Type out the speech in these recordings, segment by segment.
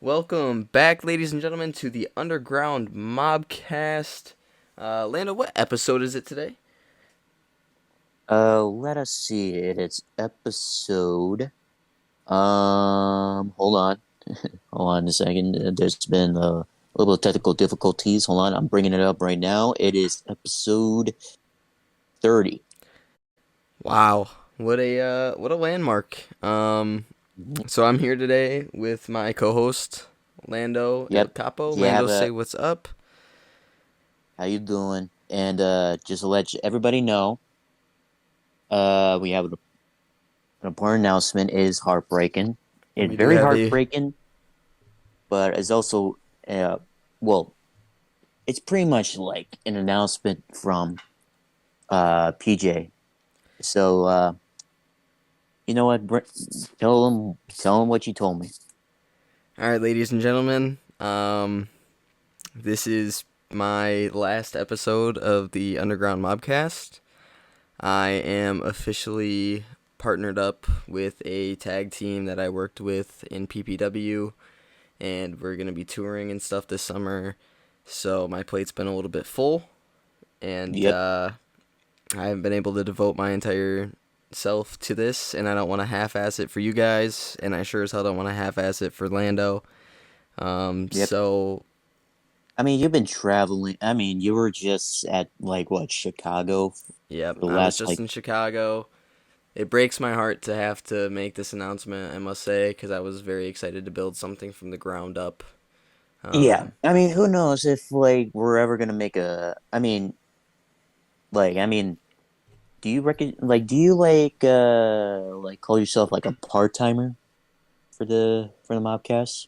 Welcome back, ladies and gentlemen, to the Underground Mobcast. Lando, what episode is it today? Let us see it. It's episode. Hold on. Hold on a second. There's been a little technical difficulties. Hold on. I'm bringing it up right now. It is episode 30. Wow, what a landmark. Mhm. So I'm here today with my co-host Lando El Yep. Capo. You Lando, have say a, what's up. how you doing? And just to let everybody know, we have an important announcement. It is heartbreaking. It's We do very have a heartbreaking, but it's also, uh, well, it's pretty much like an announcement from PJ. So you know what? Tell him what you told me. All right, ladies and gentlemen. This is my last episode of the Underground Mobcast. I am officially partnered up with a tag team that I worked with in PPW, and we're going to be touring and stuff this summer. So my plate's been a little bit full, and Yep. I haven't been able to devote my entire self to this, and I don't want to half-ass it for you guys, and I sure as hell don't want to half-ass it for Lando. Yep. So I mean, you've been traveling. I mean, you were just at like what, Chicago yep, for the I was last just like in Chicago. It breaks my heart to have to make this announcement, I must say, because I was very excited to build something from the ground up. yeah. Um, I mean, who knows if like we're ever gonna make a I mean, do you like call yourself like a part-timer for the Mobcast?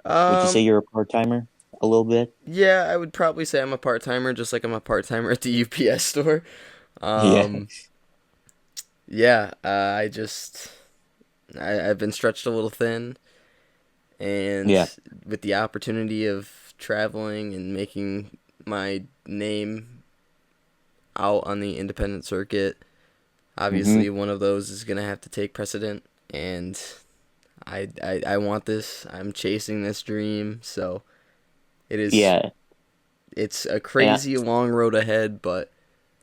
Would you say um, you're a part-timer a little bit? yeah, I would probably say I'm a part timer, just like I'm a part timer at the UPS store. Yeah. Um, yeah, I've been stretched a little thin, and Yeah. with the opportunity of traveling and making my name out on the independent circuit, Mm-hmm. obviously one of those is gonna have to take precedent, and I want this. I'm chasing this dream, so it is. Yeah. It's a And crazy long road ahead, but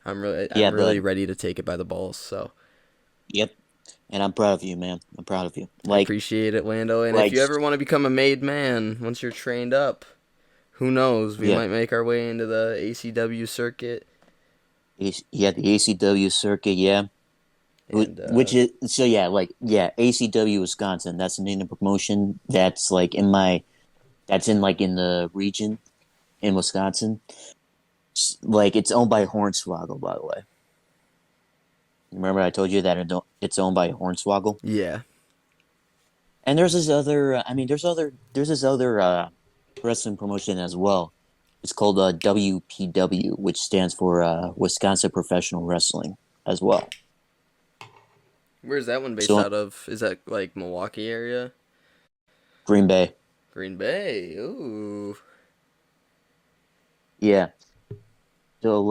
yeah, I'm really but ready to take it by the balls. So yep. And I'm proud of you, man. I'm proud of you. I appreciate it, Lando. And if Like, you ever want to become a made man, once you're trained up, who knows? We yeah, might make our way into the ACW circuit. yeah, the ACW circuit, yeah. And Which is so yeah, like yeah, ACW Wisconsin. That's the name of the promotion. That's in like in the region in Wisconsin. Like it's owned by Hornswoggle, by the way. Remember I told you that it's owned by Hornswoggle. yeah, And there's this other. I mean, there's this other wrestling promotion as well. It's called WPW, which stands for Wisconsin Professional Wrestling as well. where's that one based So out of? Is that like Milwaukee area? Green Bay, Green Bay. Ooh. yeah. So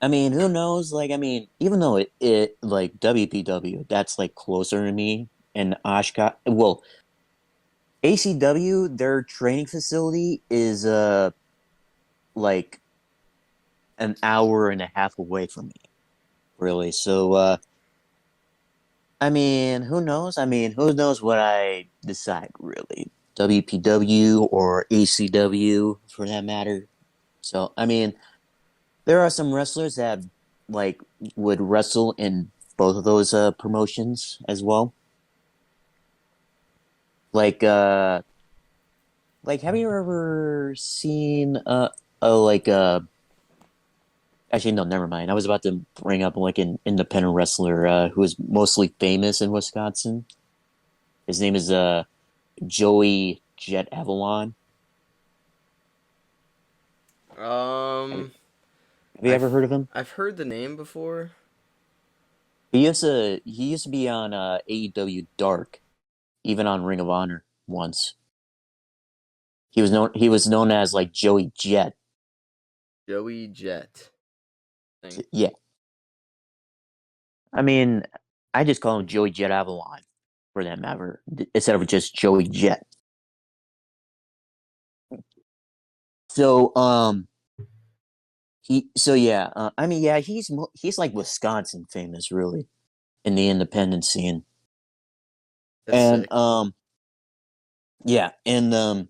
I mean, who knows? Like, I mean, even though it like WPW, that's like closer to me, and Oshkosh. Well, ACW, their training facility is like an hour and a half away from me, really. So I mean, who knows? I mean, who knows what I decide, really? WPW or ACW for that matter. So, I mean, there are some wrestlers that like would wrestle in both of those promotions as well. Like have you ever seen like actually no, never mind. I was about to bring up like an independent wrestler who is mostly famous in Wisconsin. His name is Joey Jet Avalon. Have, Um, have you ever I've heard of him? I've heard the name before. He used to be on AEW Dark, even on Ring of Honor once. He was known as like Joey Jet. Joey Jet. Thing. Yeah. I mean, I just call him Joey Jet Avalon. for that matter, instead of just Joey Jet. So yeah, I mean yeah, he's like Wisconsin famous really in the independent scene. That's And sick. yeah, and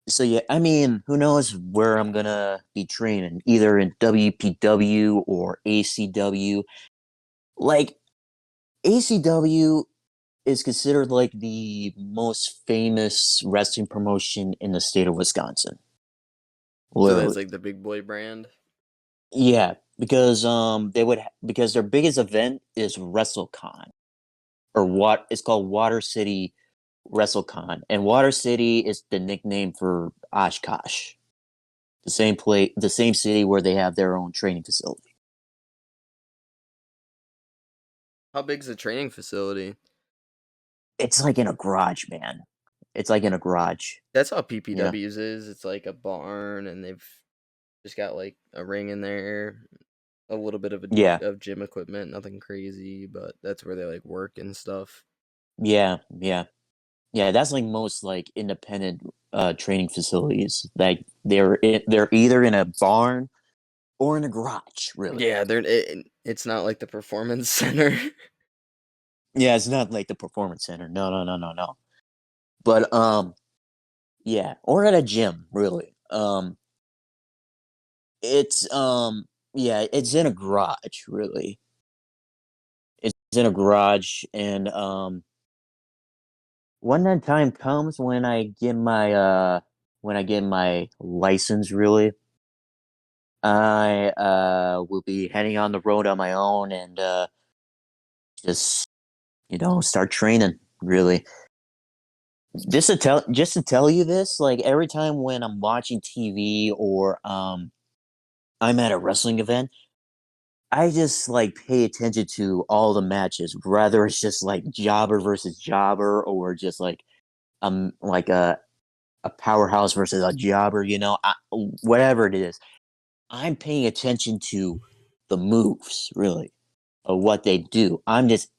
so yeah, I mean, who knows where I'm gonna be training, either in WPW or ACW. Like ACW is considered like the most famous wrestling promotion in the state of Wisconsin. So that's Literally. like the big boy brand. Yeah, because because their biggest event is WrestleCon, or what it's called Water City WrestleCon, and Water City is the nickname for Oshkosh, the same city where they have their own training facility. How big's the training facility? It's like in a garage, man. It's like in a garage, That's how you know. PPW's is. It's like a barn, and they've just got like a ring in there, a little bit Yeah, of gym equipment, nothing crazy, but that's where they like work and stuff. yeah. Yeah, that's like most like independent training facilities. Like they're either in a barn or in a garage, really. Yeah, it's not like the performance center. Yeah, it's not like the performance center. No. But yeah, or at a gym, really. It's yeah, it's in a garage, really. It's in a garage, and when that time comes when I get my license, really, I will be heading on the road on my own and just start training, really. Just to tell you this, like every time when I'm watching TV or I'm at a wrestling event, I just like pay attention to all the matches, whether it's just like jobber versus jobber or just like a powerhouse versus a jobber, whatever it is. I'm paying attention to the moves, really, of what they do. I'm just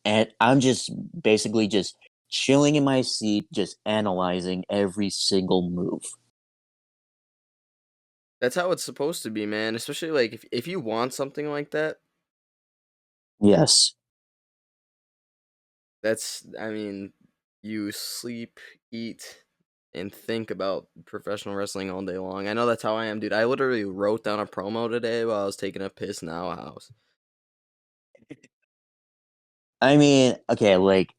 basically just chilling in my seat, just analyzing every single move. That's how it's supposed to be, man. Especially like if you want something like that, Yes. that's I mean, you sleep, eat, and think about professional wrestling all day long. I know that's how I am, dude. I literally wrote down a promo today while I was taking a piss in our house. I mean, okay, like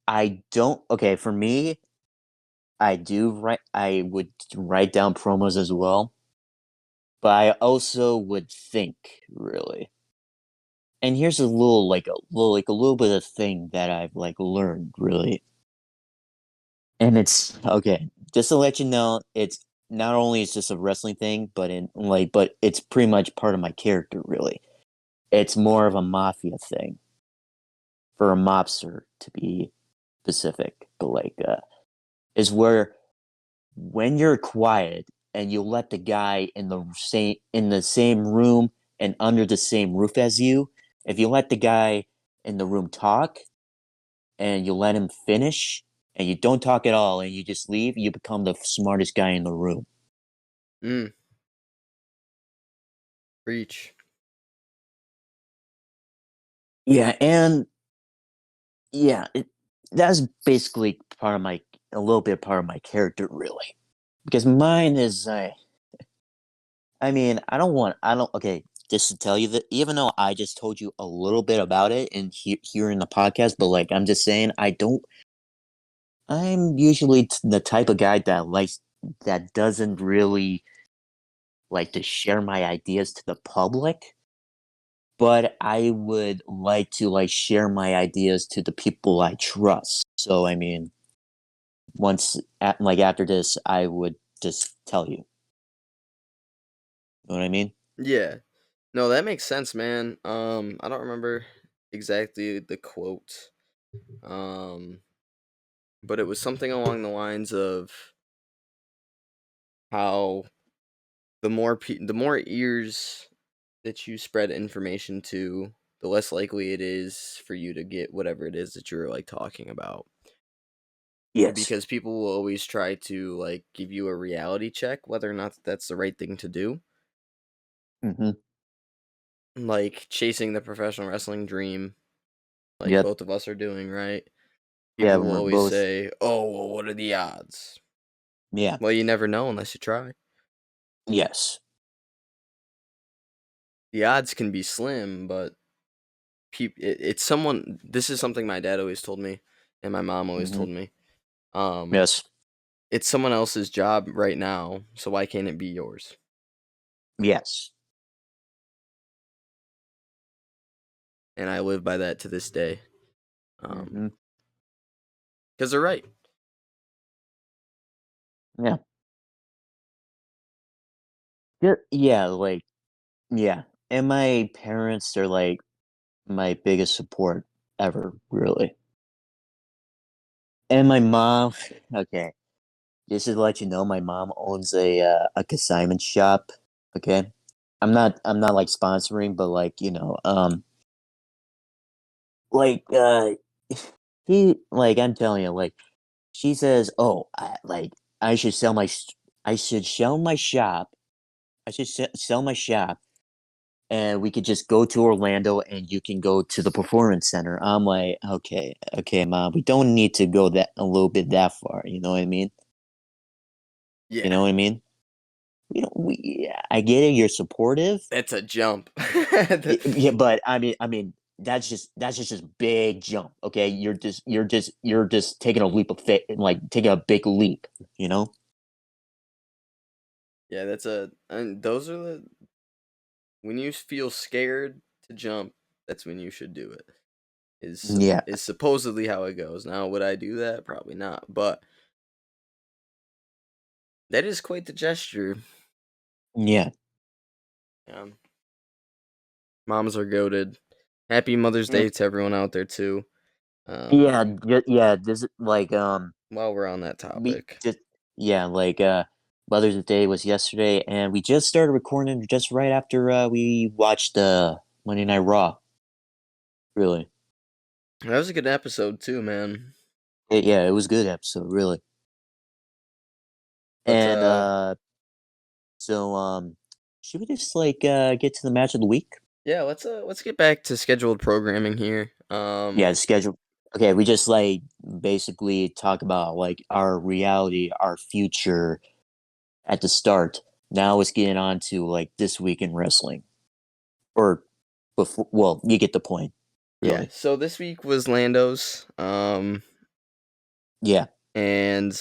I don't okay, for me, I would write down promos as well, but I also would think, really. And here's a little bit of thing that I've like learned, really. And it's okay, just to let you know, it's not only is this a wrestling thing, but it's pretty much part of my character, really. It's more of a mafia thing for a mobster to be specific, but is where when you're quiet and you let the guy in the same room and under the same roof as you, if you let the guy in the room talk and you let him finish and you don't talk at all and you just leave, you become the smartest guy in the room. Mm, preach. Yeah, and yeah, that's basically a little bit part of my character, really. Because mine is, I mean, I don't, okay, just to tell you that, even though I just told you a little bit about it here in the podcast, but like, I'm just saying, I'm usually the type of guy that doesn't really like to share my ideas to the public, but I would like to like share my ideas to the people I trust. So, I mean, like after this, I would just tell you. You know what I mean? Yeah. No, that makes sense, man. I don't remember exactly the quote. Um, but it was something along the lines of how the more ears that you spread information to, the less likely it is for you to get whatever it is that you're like talking about. Yes. Because people will always try to like give you a reality check whether or not that's the right thing to do. Mm-hmm. Like chasing the professional wrestling dream, like Yep. both of us are doing, right? Yeah, People will we're always both. say, "Oh, well, what are the odds?" Yeah. Well, you never know unless you try. Yes. The odds can be slim, but it's someone. This is something my dad always told me, and my mom always Mm-hmm. told me. Um, Yes. it's someone else's job right now, so why can't it be yours? Yes. And I live by that to this day. Mm-hmm. Because they're right. Yeah. Yeah. Yeah. Like, yeah. And my parents are like my biggest support ever, really. And my mom, okay, just to let you know, my mom owns a consignment shop. Okay, I'm not like sponsoring, but like like he like I'm telling you, like she says, oh, I should sell my I should sell my shop. I should sell my shop, and we could just go to Orlando, and you can go to the performance center. I'm like, okay, okay, mom, we don't need to go that a little bit that far. You know what I mean? You Yeah, know what I mean? We I get it. You're supportive. that's a jump. Yeah, but I mean, that's just big jump. Okay, you're just taking a leap of faith, like taking a big leap. You know? Yeah, and those are the when you feel scared to jump, that's when you should do it. Yeah, Is supposedly how it goes. Now, would I do that? Probably not. But that is quite the gesture. yeah, Um, Moms are goaded. Happy Mother's yeah, Day to everyone out there too. Um, yeah, yeah. This is like while we're on that we topic, just yeah, like Mother's Day was yesterday, and we just started recording just right after we watched Monday Night Raw. Really, that was a good episode too, man. yeah, it was a good episode. Really, But and so should we just like get to the match of the week? yeah, let's get back to scheduled programming here. Yeah, schedule. Okay, we just like basically talk about like our reality, our future at the start. Now let's get on to like this week in wrestling, or before. Well, you get the point, Yeah. really. So this week was Lando's. Yeah. And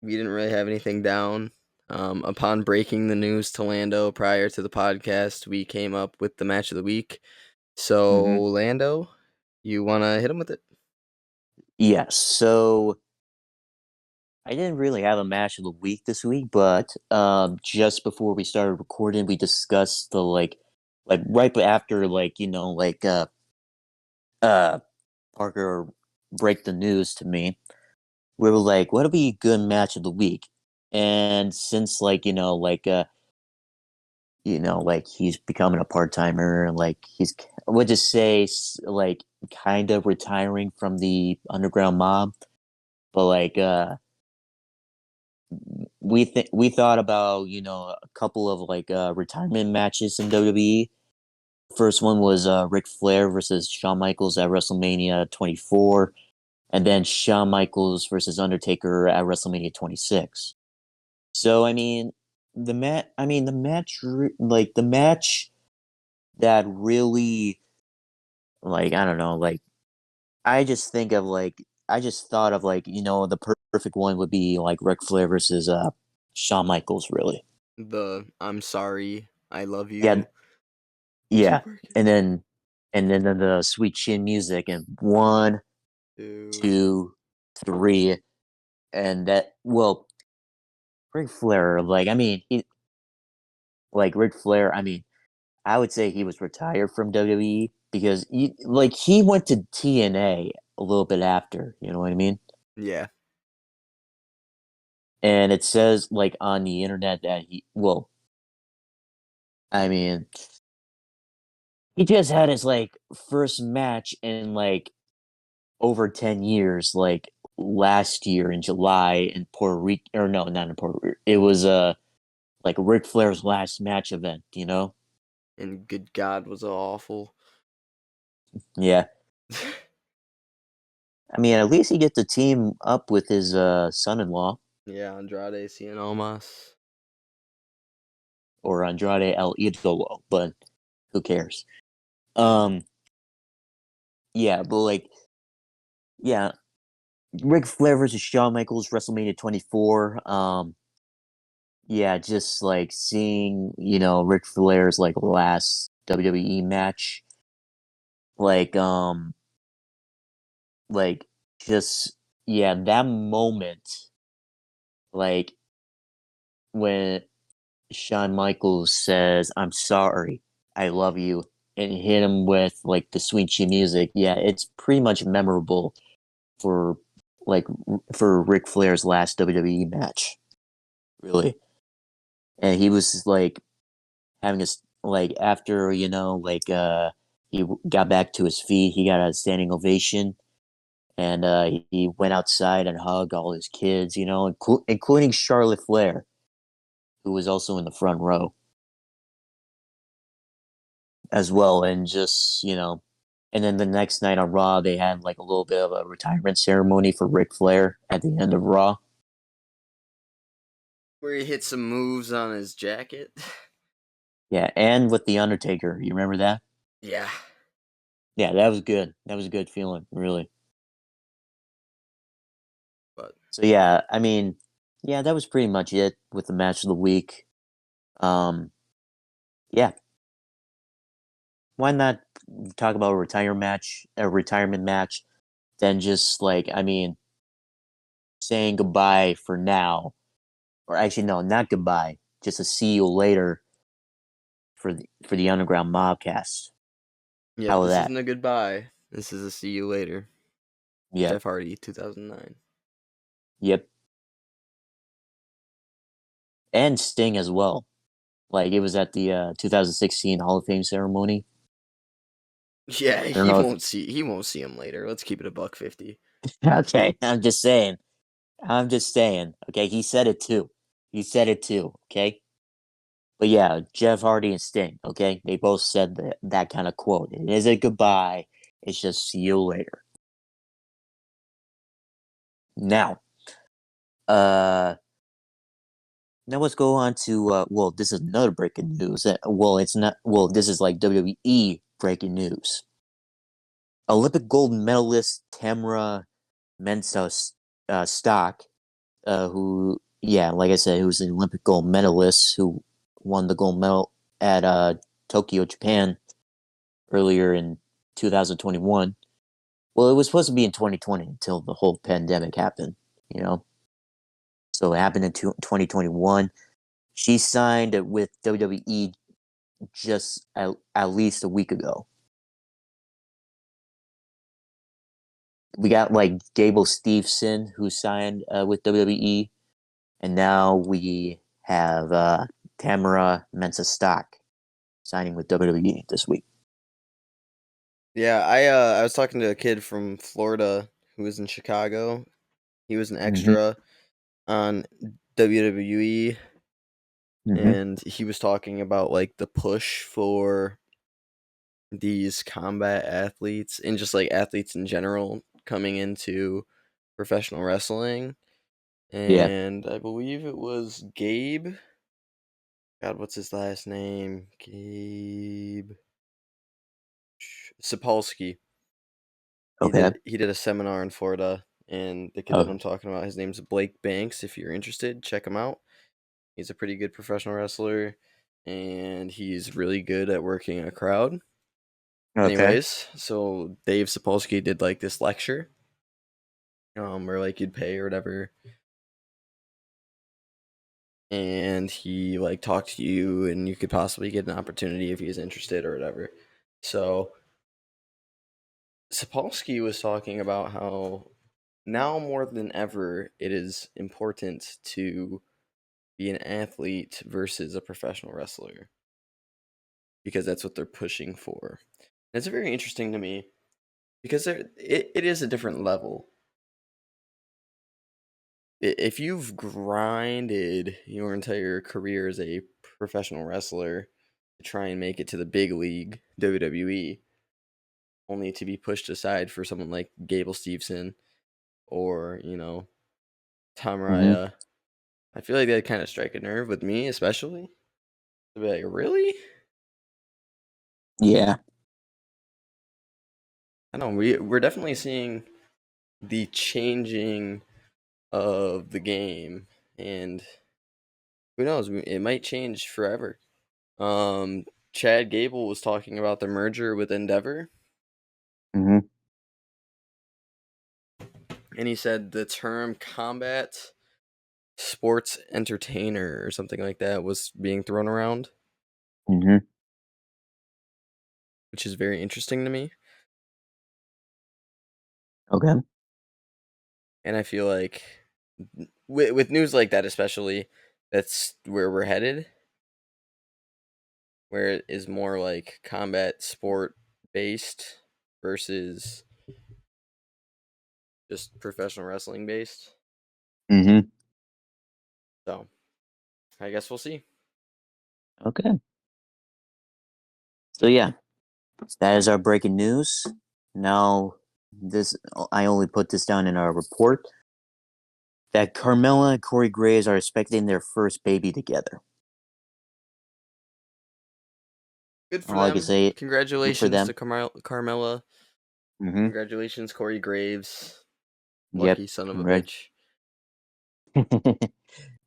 we didn't really have anything down. Upon breaking the news to Lando prior to the podcast, we came up with the match of the week. So, Mm-hmm. Lando, you want to hit him with it? Yes. So I didn't really have a match of the week this week, but just before we started recording, we discussed the like right after like uh Parker break the news to me, we were like, what'll be a good match of the week? And since like he's becoming a part timer, and like he's, I would just say like kind of retiring from the underground mob, but like we thought about a couple of like retirement matches in WWE. First one was Ric Flair versus Shawn Michaels at WrestleMania 24, and then Shawn Michaels versus Undertaker at WrestleMania 26. So the match, like the match that really, like, I don't know, like I just think of like I just thought of like the perfect one would be like Ric Flair versus Shawn Michaels, really. The I'm sorry, I love Yeah, you. yeah, Super kick. and then the sweet chin music, and one, Dude. 2, 3, and that, well, Ric Flair, like, I mean, like Ric Flair, I mean, I would say he was retired from WWE because he went to TNA a little bit after, you know what I mean? Yeah. And it says like on the internet that I mean, he just had his like first match in like over 10 years, like last year in July in Puerto Rico, or no, not in Puerto Rico. It was like Ric Flair's last match event, you know? And good God, was it awful. Yeah. I mean, at least he gets to team up with his son-in-law, Yeah, Andrade Cien Almas. or Andrade El Idolo, but who cares? Um, yeah, but like, yeah, Ric Flair versus Shawn Michaels, WrestleMania 24. Yeah, just like seeing, Ric Flair's like last WWE match, like, like just yeah, that moment, like when Shawn Michaels says, "I'm sorry, I love you," and hit him with like the sweet chin music. Yeah, it's pretty much memorable for like for Ric Flair's last WWE match, really. And he was like having a like after he got back to his feet, he got a standing ovation, and he went outside and hugged all his kids, including Charlotte Flair, who was also in the front row as well. And just, and then the next night on Raw, they had like a little bit of a retirement ceremony for Ric Flair at the end of Raw. Where he hit some moves on his jacket. Yeah, and with the Undertaker, you remember that? Yeah. Yeah, that was good. That was a good feeling, really. But So yeah, I mean, yeah, that was pretty much it with the match of the week. Um, yeah, why not talk about a retirement match, than just like, I mean, saying goodbye for now, or actually no, not goodbye, just a see you later for the Underground Mobcast. yep, How was this that? isn't a goodbye. This is a see you later. Yep, Jeff Hardy, 2009. yep, and Sting as well. Like it was at the 2016 Hall of Fame ceremony. Yeah, I don't know if he won't see him later. Let's keep it a buck 50. okay, I'm just saying. I'm just saying. Okay, he said it too. He said it too. Okay, but yeah, Jeff Hardy and Sting. Okay, they both said that kind of quote. It isn't goodbye. It's just see you later. Now, uh, now let's go on to well, this is another breaking news. Well, it's not. Well, this is like WWE breaking news. Olympic gold medalist Tamra Mensah Stock, who, yeah, like I said, who's an Olympic gold medalist who won the gold medal at Tokyo, Japan earlier in 2021. Well, it was supposed to be in 2020 until the whole pandemic happened, you know? So it happened in 2021. She signed with WWE just at least a week ago. We got like Gable Steveson, who signed with WWE, and now we have Tamara Mensah Stock signing with WWE this week. Yeah, I was talking to a kid from Florida who was in Chicago. He was an Mm-hmm. extra on WWE, Mm-hmm. and he was talking about like the push for these combat athletes and just like athletes in general coming into professional wrestling. Yeah. And I believe it was Gabe. God, what's his last name? Gabe Sapolsky. Okay. He did a seminar in Florida, and the kid that Oh. I'm talking about, his name's Blake Banks. If you're interested, check him out. He's a pretty good professional wrestler, and he's really good at working a crowd. Okay. Anyways, so Dave Sapolsky did like this lecture, where like you'd pay or whatever, and he like talked to you, and you could possibly get an opportunity if he's interested or whatever. So Sapolsky was talking about how now more than ever it is important to be an athlete versus a professional wrestler. because that's what they're pushing for. It's very interesting to me because it is a different level. If you've grinded your entire career as a professional wrestler to try and make it to the big league, WWE, only to be pushed aside for someone like Gable Steveson or, Tom Hmm. Raya, I feel like that kind of strike a nerve with me, especially. To be like, really? Yeah. I don't know. We're definitely seeing the changing of the game, and who knows? It might change forever. Chad Gable was talking about the merger with Endeavor, Hmm. and he said the term combat sports entertainer or something like that was being thrown around, Hmm. which is very interesting to me. Okay. And I feel like with news like that, especially, that's where we're headed, where it is more like combat sport based versus just professional wrestling based. Hmm. So I guess we'll see. Okay. So yeah, that is our breaking news. Now, this I only put this down in our report that Carmella and Corey Graves are expecting their first baby together. Good for All I can them. say, good for Congratulations them. to Carmella. Hmm. Congratulations, Corey Graves. Yep. Lucky son of a Congrats. bitch.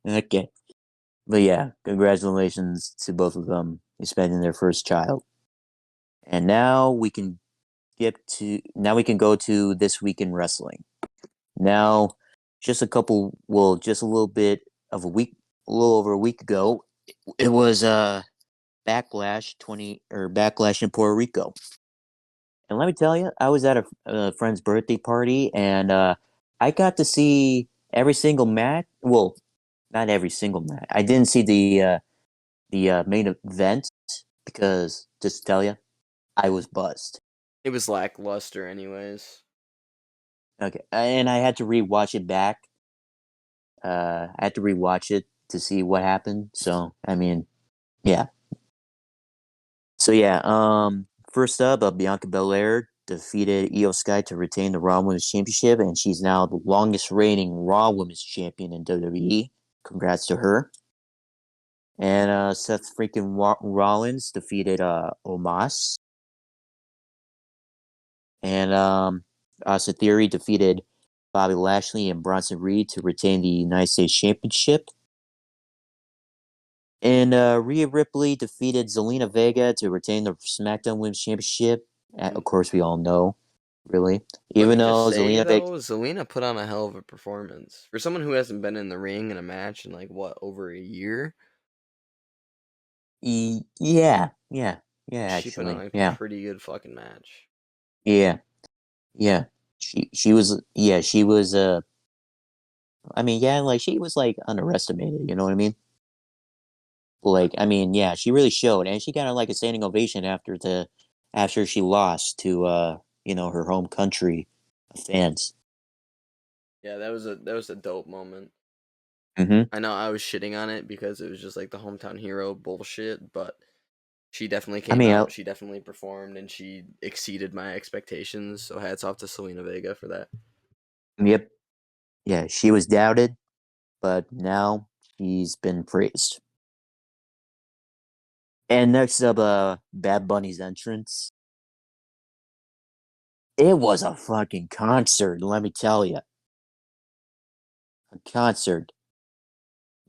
Okay. But yeah, congratulations to both of them expecting their first child. And now we can go to this week in wrestling. Now, just a little bit of a little over a week ago, it was Backlash in Puerto Rico. And let me tell you, I was at a friend's birthday party, and I got to see every single match. Well, not every single match. I didn't see the main event because just to tell you, I was buzzed. It was lackluster, anyways. Okay, and I had to rewatch it back. I had to rewatch it to see what happened. So I mean, yeah. So yeah. First up, Bianca Belair defeated Io Sky to retain the Raw Women's Championship, and she's now the longest reigning Raw Women's Champion in WWE. Congrats to her. And Seth freaking Rollins defeated Omos. And Austin Theory defeated Bobby Lashley and Bronson Reed to retain the United States Championship. And Rhea Ripley defeated Zelina Vega to retain the SmackDown Women's Championship. Of course, we all know, really. Let Even me just though say Zelina Vega, though, Zelina put on a hell of a performance for someone who hasn't been in the ring in a match in like what over a year. yeah, yeah, yeah, She put on actually, a yeah, pretty good fucking match. yeah, yeah. She was. I mean, yeah, like she was like underestimated. You know what I mean? Like, I mean, yeah, she really showed, and she got like a standing ovation after she lost to her home country fans. Yeah, that was a dope moment. Hmm. I know I was shitting on it because it was just like the hometown hero bullshit, but she definitely I came mean, out, she definitely performed, and she exceeded my expectations. So hats off to Selena Vega for that. yep, yeah, she was doubted, but now she's been praised. And next up, Bad Bunny's entrance. It was a fucking concert, let me tell you, a concert.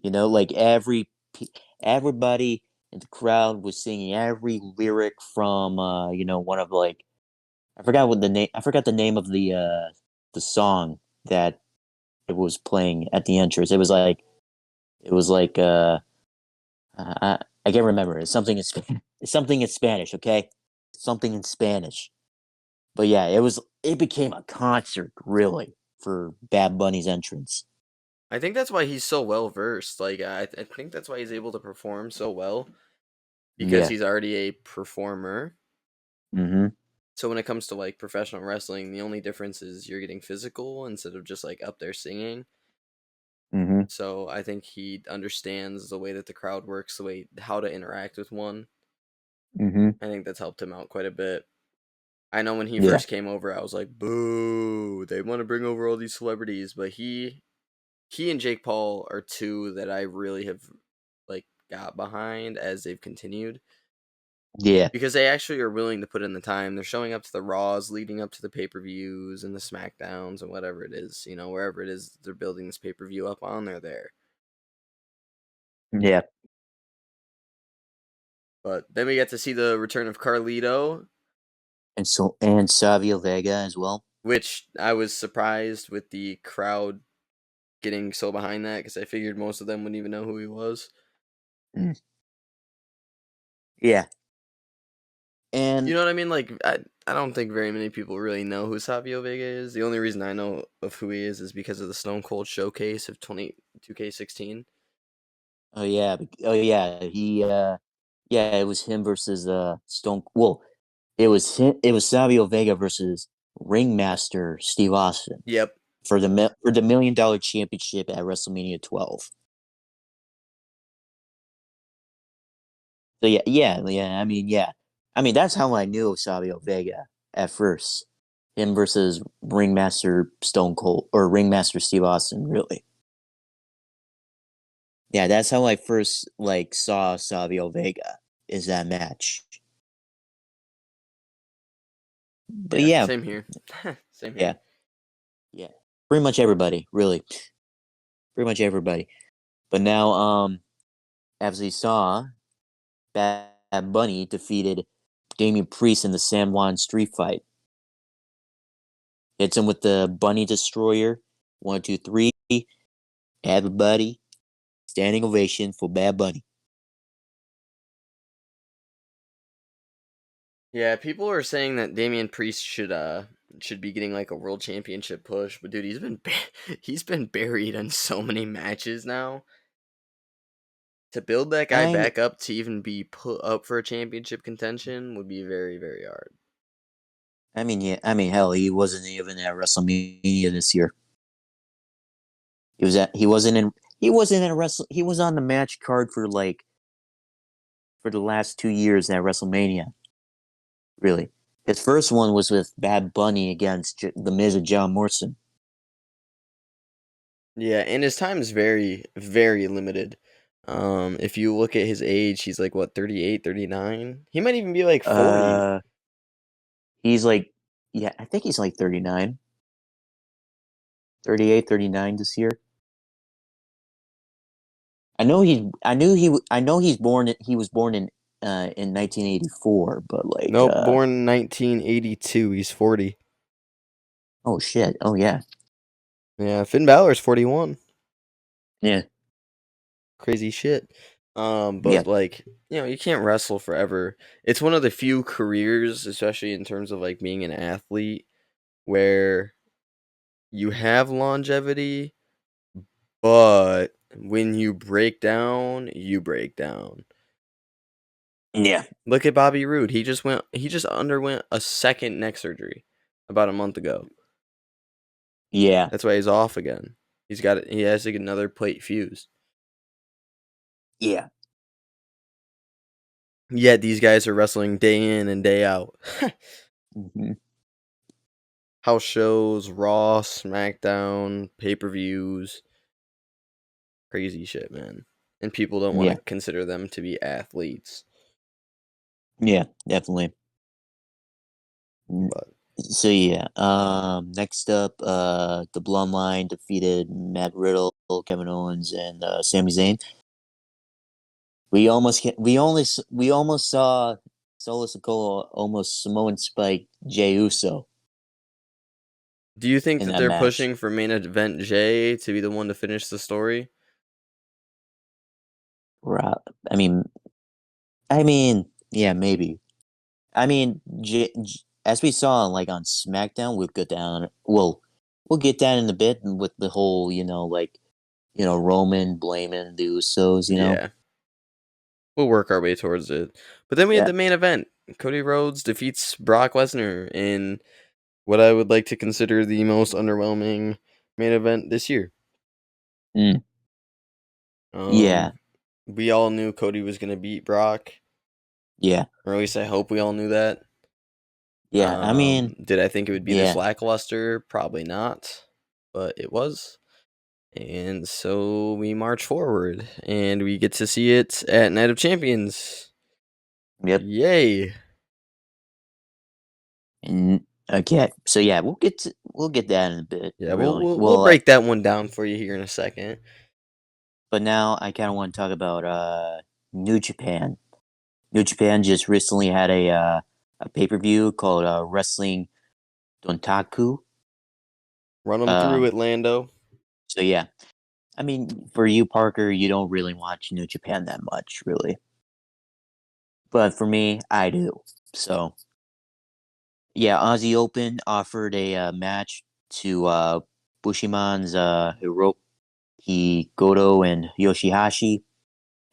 Like everybody in the crowd was singing every lyric from one of like I forgot the name of the song that it was playing at the entrance. It was like I can't remember. It's something it's something in Spanish, okay? Something in Spanish. But yeah, it became a concert really for Bad Bunny's entrance. I think that's why he's so well versed. Like I think that's why he's able to perform so well because Yeah. he's already a performer. Mm-hmm. So when it comes to like professional wrestling, the only difference is you're getting physical instead of just like up there singing. Mm-hmm. So I think he understands the way that the crowd works, the way how to interact with one. Mm-hmm. I think that's helped him out quite a bit. I know when he Yeah. first came over, I was like, "Boo! They want to bring over all these celebrities," but he and Jake Paul are two that I really have like got behind as they've continued Yeah. because they actually are willing to put in the time. They're showing up to the Raws leading up to the pay-per-views and the SmackDowns and whatever it is, wherever it is they're building this pay-per-view up on, they're there. Yeah. But then we get to see the return of Carlito, And Savio Vega as well. which I was surprised with the crowd getting so behind that because I figured most of them wouldn't even know who he was. Mm. Yeah. You And know what I mean? Like, I don't think very many people really know who Savio Vega is. The only reason I know of who he is because of the Stone Cold Showcase of 2K16. oh yeah, yeah, it was him versus Stone. Well, it was Savio Vega versus Ringmaster Steve Austin Yep. for the $1 million championship at WrestleMania 12. So I mean that's how I knew of Savio Vega at first. Him versus Ringmaster Stone Cold or Ringmaster Steve Austin, really. Yeah, that's how I first like saw Savio Vega is that match. But Yeah. yeah, Same here. Same yeah, here. yeah. Pretty much everybody, really. Pretty much everybody. But now, as we saw, Bad Bunny defeated Damian Priest in the San Juan street fight. Hits him with the Bunny Destroyer. One, two, three. Everybody, standing ovation for Bad Bunny. Yeah, people are saying that Damian Priest should be getting like a world championship push, but dude, he's been buried in so many matches now. To build that guy I back up to even be put up for a championship contention would be very, very hard. I mean, yeah, I mean, hell, he wasn't even at WrestleMania this year. He wasn't in a wrestle. He was on the match card for the last 2 years at WrestleMania. Really, his first one was with Bad Bunny against the Miz and John Morrison. Yeah, and his time is very, very limited. If you look at his age, he's like what, 38, 39. He might even be like 40. Uh, he's like, yeah, I think he's like 39, 38, 39 this year. I know he was born in 1984, but like, Nope, born 1982. He's 40. oh shit, oh yeah, Yeah, Finn Balor's 41. yeah, Crazy shit. yeah, But like, you can't wrestle forever. It's one of the few careers, especially in terms of like being an athlete, where you have longevity, but when you break down, you break down. yeah, Look at Bobby Roode. He just underwent a second neck surgery about a month ago. yeah, That's why he's off again. He has to get another plate fused. yeah, Yet these guys are wrestling day in and day out. hmm House shows, Raw, SmackDown, pay-per-views, crazy shit, man. And people don't want to yeah, consider them to be athletes. yeah, definitely. But So yeah, next up, the Bloodline defeated Matt Riddle, Kevin Owens, and Sami Zayn. We almost saw Solo Sikoa almost Samoan Spike Jey Uso do you think in that that they're match. pushing for main event Jay to be the one to finish the story? Right. I mean, yeah, maybe. I mean, as we saw like on SmackDown, we'll get that in a bit with the whole, Roman blaming the Usos. Yeah. we'll work our way towards it. But then we had Yeah. the main event. Cody Rhodes defeats Brock Lesnar in what I would like to consider the most underwhelming main event this year. Mm. Yeah. Um, we all knew Cody was gonna beat Brock, Yeah. or at least I hope we all knew that. Yeah. I mean, Did I think it would be this yeah. lackluster? Probably not, but it was. And so we march forward, and we get to see it at Night of Champions. Yep. Yay! And okay. So yeah, we'll get that in a bit, Yeah, we'll really. we'll, we'll Well, break that one down for you here in a second. but now I kind of want to talk about New Japan. New Japan just recently had a pay-per-view called Wrestling Dontaku. Run them through Um, it, Lando. so yeah, I mean, for you, Parker, you don't really watch New Japan that much, really. But for me, I do. So yeah, Aussie Open offered a match to Bushiman's Hiroki Goto and Yoshihashi,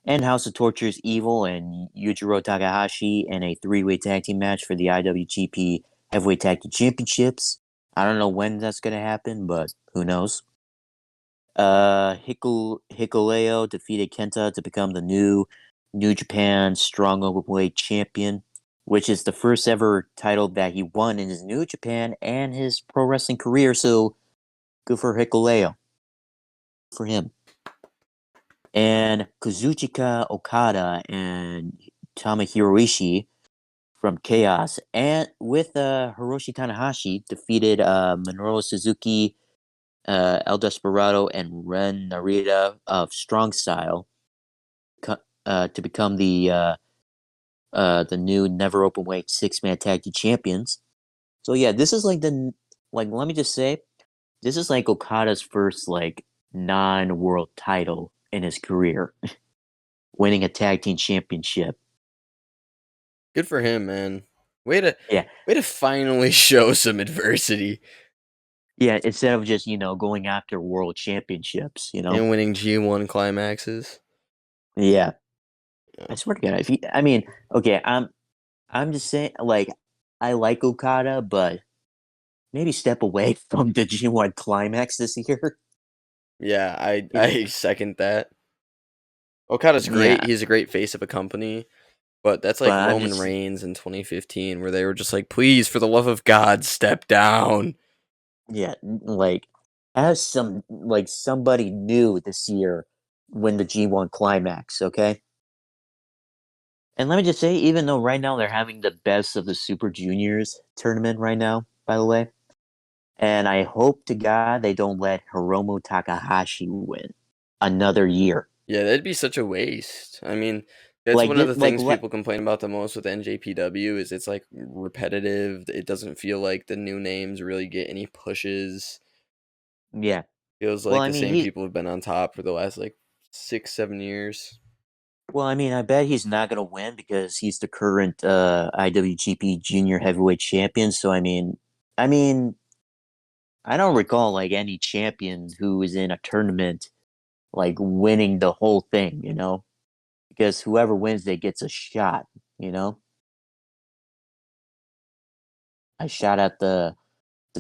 and House of Torture's Evil and Yujiro Takahashi in a three-way tag team match for the IWGP Heavyweight Tag Team Championships. I don't know when that's gonna happen, but who knows? Hikuleo defeated Kenta to become the New Japan Strong Openweight Champion, which is the first ever title that he won in his New Japan and his pro wrestling career. So good for Hikuleo, for him. And Kazuchika Okada and Tama Hiroishi from Chaos, and with Hiroshi Tanahashi defeated Minoru Suzuki, El Desperado, and Ren Narita of Strong Style to become the new Never Openweight six-man tag team champions. So yeah, this is like let me just say, this is like Okada's first like non-world title in his career, winning a tag team championship. Good for him, man. Way to Yeah, way to finally show some adversity yeah. Instead of just going after world championships. and winning G1 climaxes. Yeah, I Yeah. swear to God, I mean, okay, I'm just saying, like, I like Okada, but maybe step away from the G1 climax this year. Yeah, I It, I second that. Okada's great. yeah, He's a great face of a company, but that's but like I'm Roman just, Reigns in 2015 where they were just like, "Please, for the love of God, step down." yeah, like, as somebody new this year win the G1 climax, okay? And let me just say, even though right now they're having the best of the Super Juniors tournament right now, by the way, and I hope to God they don't let Hiromu Takahashi win another year. Yeah, that'd be such a waste. I mean, that's Like one of this, the like things let people complain about the most with NJPW is it's like repetitive. It doesn't feel like the new names really get any pushes. yeah. Feels Well, like I the mean same he people have been on top for the last like 6, 7 years. well, I mean I bet he's not gonna win because he's the current IWGP Junior Heavyweight Champion. So I mean I don't recall like any champion who is in a tournament like winning the whole thing. Because whoever wins, they gets a shot. You know, a shot at the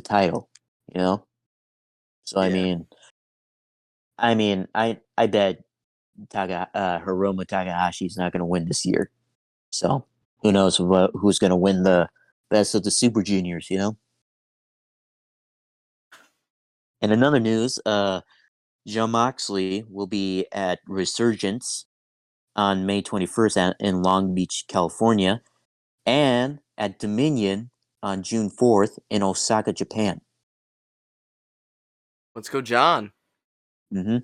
title. You know, so Yeah. I bet Hiromu Takahashi's not going to win this year. So who knows who's going to win the best of the Super Juniors? And another news, John Moxley will be at Resurgence on May 21st in Long Beach, California, and at Dominion on June 4th in Osaka, Japan. Let's go, John. hmm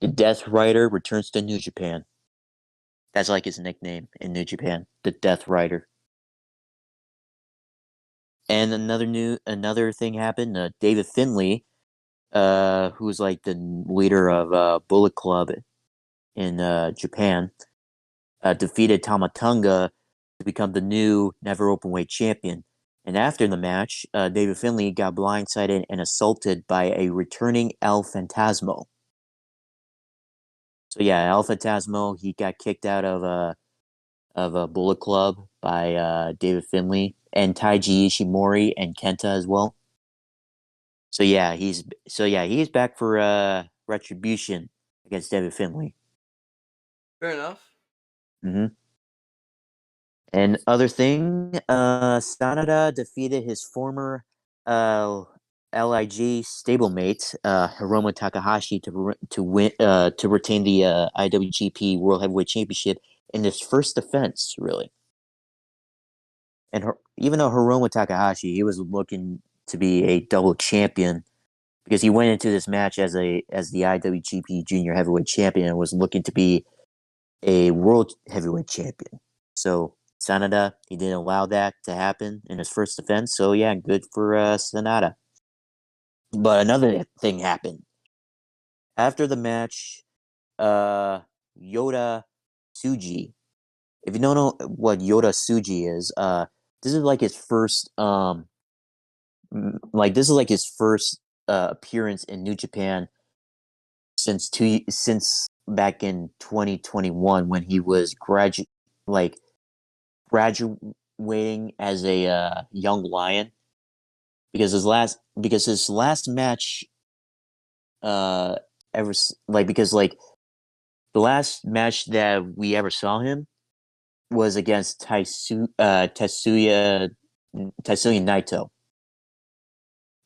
The Death Rider returns to New Japan. That's like his nickname in New Japan, the Death Rider. And another thing happened. David Finley, who's like the leader of Bullet Club in Japan, defeated Tamatonga to become the new Never Openweight champion. And after the match, David Finley got blindsided and assaulted by a returning El Fantasmo. So yeah, El Fantasmo, he got kicked out of of a Bullet Club by David Finlay and Taiji Ishimori and Kenta as well. So he's back for retribution against David Finlay. Fair enough. Mm-hmm. And other thing, Sanada defeated his former uh, LIG stablemate Hiromu Takahashi to win to retain the IWGP World Heavyweight Championship in his first defense, really. And even though Hiromu Takahashi, he was looking to be a double champion because he went into this match as the IWGP Junior Heavyweight Champion and was looking to be a World Heavyweight Champion. So Sanada, he didn't allow that to happen in his first defense. So yeah, good for Sanada. But another thing happened after the match. Uh, Yoda Tsuji. If you don't know what Yoda Tsuji is, this is like his first this is like his first appearance in New Japan since back in 2021 when he was like graduating as a young lion because his last match uh ever because like the last match that we ever saw him was against Tetsuya Naito.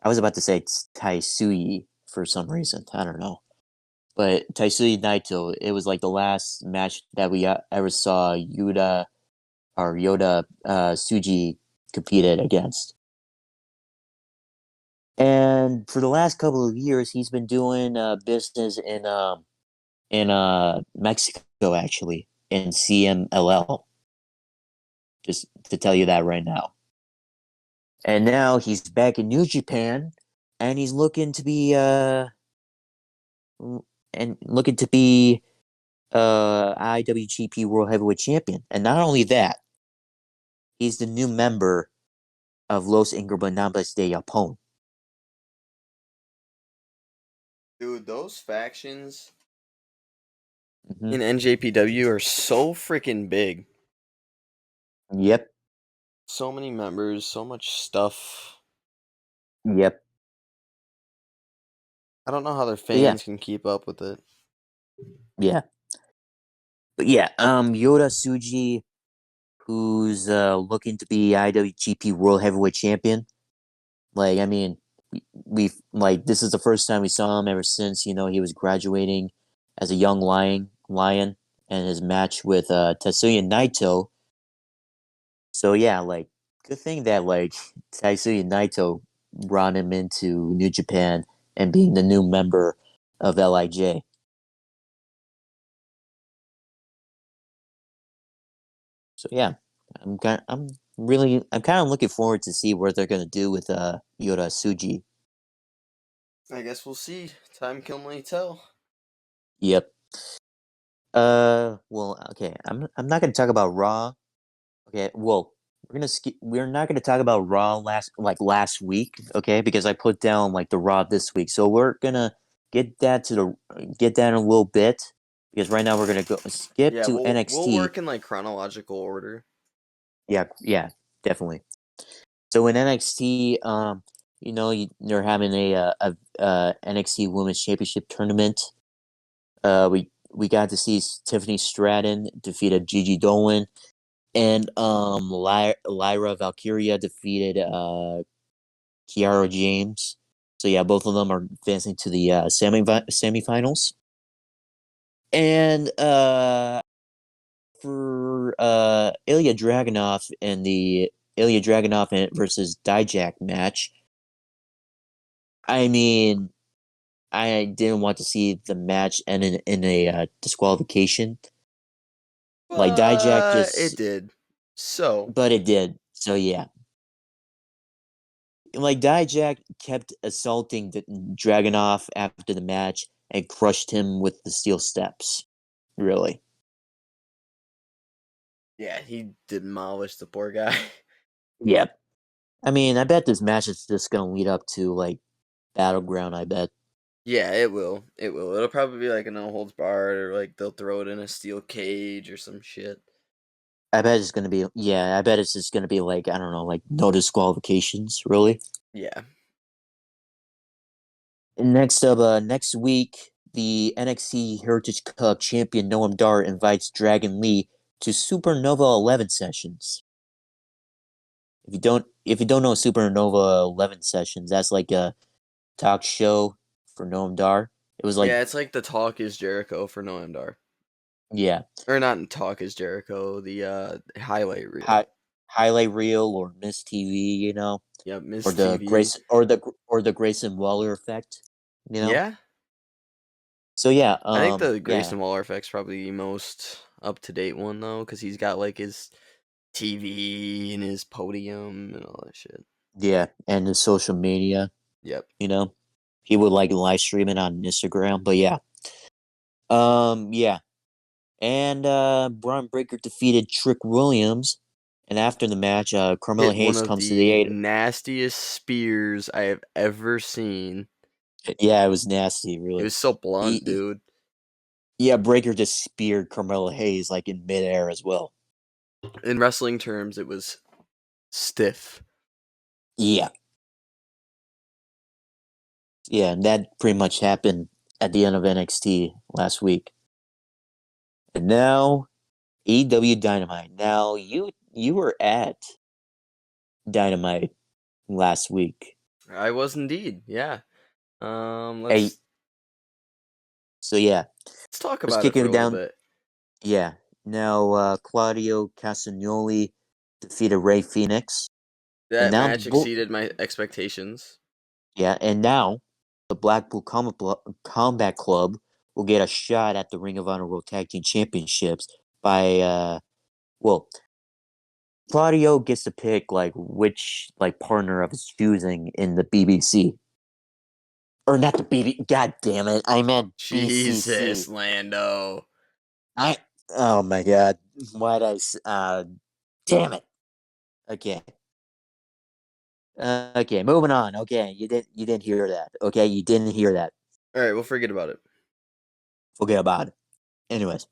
I was about to say Taisui for some reason. I don't know. But Tetsuya Naito, it was like the last match that we ever saw Yoda Suji competed against. And for the last couple of years, he's been doing business in Mexico actually in CMLL. Just to tell you that right now. And now he's back in New Japan, and he's looking to be IWGP World Heavyweight Champion. And not only that, he's the new member of Los Ingobernables de Japón. Dude, those factions Mm-hmm. in NJPW are so freaking big. Yep, So many members, so much stuff. yep. I don't know how their But yeah, fans can keep up with it. yeah. But yeah, Yoda Tsuji, who's looking to be IWGP World Heavyweight Champion. Like, I mean, we've like this is the first time we saw him ever since he was graduating as a young lion, and his match with Tetsuya Naito. So yeah, like good thing that like Tetsuya Naito brought him into New Japan and being the new member of Lij. So yeah, I'm kind of looking forward to see what they're gonna do with Yoda Suji. I guess we'll see. Time can only tell. Yep. Well, okay. I'm not gonna talk about Raw. Okay. Well, we're not gonna talk about Raw last week. Okay, because I put down like the Raw this week. So we're gonna get that in a little bit because right now we're gonna go skip Yeah, to we'll NXT. work in like chronological order. Yeah. Yeah. Definitely. So in NXT, they're having a NXT Women's Championship tournament. We got to see Tiffany Stratton defeated Gigi Dolan, and Lyra Valkyria defeated Kiara James. So yeah, both of them are advancing to the semifinals. And for Ilya Dragunov and the Ilya Dragunov versus Dijak match, I mean, I didn't want to see the match end in a disqualification. Like Dijak But it did. So, but it did. So yeah, like Dijak kept assaulting Dragunov after the match and crushed him with the steel steps. Really? yeah, he demolished the poor guy. Yep. I mean, I bet this match is just gonna lead up to like Battleground. I bet. Yeah, it will. It will. It'll probably be like a no holds barred, or like they'll throw it in a steel cage or some shit. I bet it's gonna be I bet it's just gonna be like I don't know, like no disqualifications, really. Yeah. And next up, next week, the NXT Heritage Cup champion Noam Dar invites Dragon Lee to Supernova 11 sessions. If you don't know Supernova 11 sessions, that's like a talk show for Noam Dar. It was like Yeah, it's like the Talk is Jericho for Noamdar. yeah, Or not Talk is Jericho, the highlight hi- reel. highlight reel or Miss TV, Yep, or Miss the TV. Grace or the Grayson Waller effect, you know. Yeah. So yeah, I think the yeah, Grayson Waller effect's probably the most up to date one though, because he's got like his TV and his podium and all that shit. yeah, and the social media, Yep. you know, he would like live stream it on Instagram. But yeah, yeah, and Braun Breaker defeated Trick Williams, and after the match, Carmelo Hit one Hayes of comes to the the aid. nastiest spears I have ever seen. Yeah, it was nasty, It really. was so blunt, He dude. yeah, Breaker just speared Carmelo Hayes like in midair as well. In wrestling terms, it was stiff. Yeah, yeah, and that pretty much happened at the end of NXT last week. And now EW Dynamite. Now you were at Dynamite last week. I was indeed. Yeah. Hey, so yeah, Let's talk let's about it kick for it a little down. bit. Yeah, now Claudio Castagnoli defeated Ray Phoenix, and That now the match bull. exceeded my expectations. Yeah, and now the Combat Club will get a shot at the Ring of Honor World Tag Team Championships by well, Claudio gets to pick like which like partner of his choosing in the BBC. Or not the BB. God damn it! I meant Jesus, BCC. Lando. I. Oh my god! Why did damn it! Okay. Okay. Moving on. Okay. You didn't hear that. Okay. You didn't hear that. All right, we'll forget about it. Forget about it. Anyways.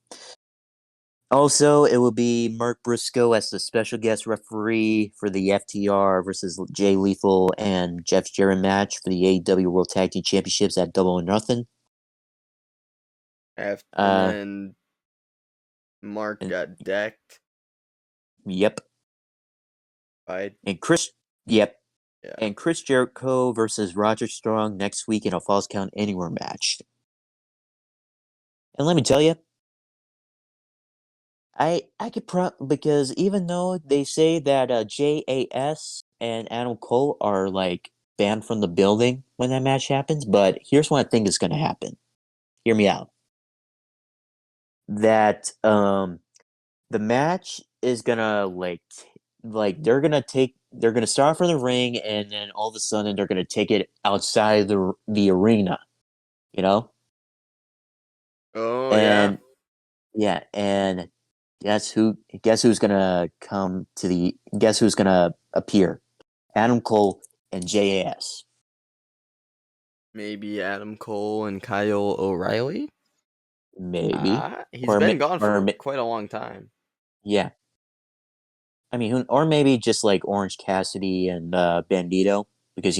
Also, it will be Mark Briscoe as the special guest referee for the FTR versus Jay Lethal and Jeff Jarrett match for the AEW World Tag Team Championships at Double or Nothing. And Uh, then Mark and, got decked yep. by And Chris, yep. yeah. And Chris Jericho versus Roger Strong next week in a Falls Count Anywhere match. And let me tell you, I could because even though they say that JAS and Adam Cole are like banned from the building when that match happens, but here's what I think is going to happen. Hear me out. That the match is gonna they're gonna start from the ring and then all of a sudden they're gonna take it outside the arena, you know? Oh yeah, And yeah, and guess who's gonna appear? Adam Cole and JAS. maybe Adam Cole and Kyle O'Reilly. Maybe. Ah, he's been gone for quite a long time. Yeah. I mean, or maybe just like Orange Cassidy and Bandito, because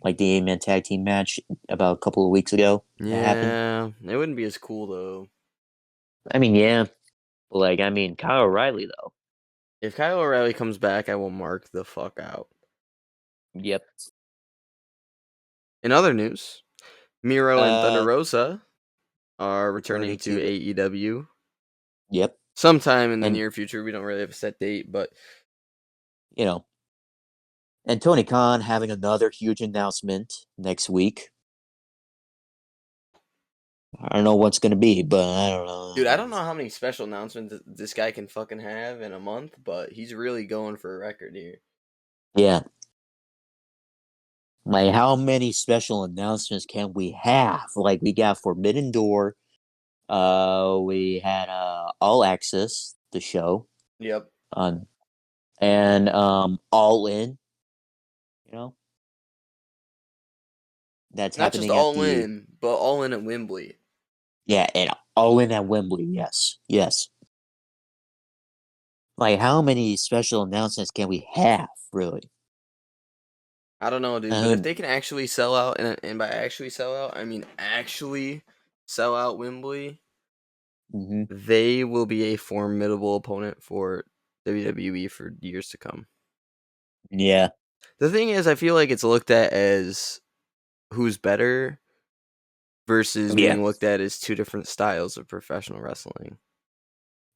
like the 8-man tag team match about a couple of weeks ago that happened. Yeah, it wouldn't be as cool though. I mean, yeah, but like I mean, Kyle O'Reilly though. If Kyle O'Reilly comes back, I will mark the fuck out. Yep. In other news, Miro and Thunder Uh, Rosa are returning returning to to AEW yep, sometime in the and near future. We don't really have a set date, but you know, and Tony Khan having another huge announcement next week. I don't know what's gonna be, but I don't dude, I know. don't know how many special announcements this guy can fucking have in a month, but he's really going for a record here. Yeah, like how many special announcements can we have? Like we got Forbidden Door. We had All Access, the show Yep. on, and All In. You know that's Not just happening at all the in, but all in at Wembley. yeah, and All In at Wembley. Yes, yes. Like, how many special announcements can we have, really? I don't know, dude, but if Um, they can actually sell out, and by actually sell out, I mean actually sell out Wembley, mhm. they will be a formidable opponent for WWE for years to come. Yeah, The thing is, I feel like it's looked at as who's better versus yeah, being looked at as two different styles of professional wrestling.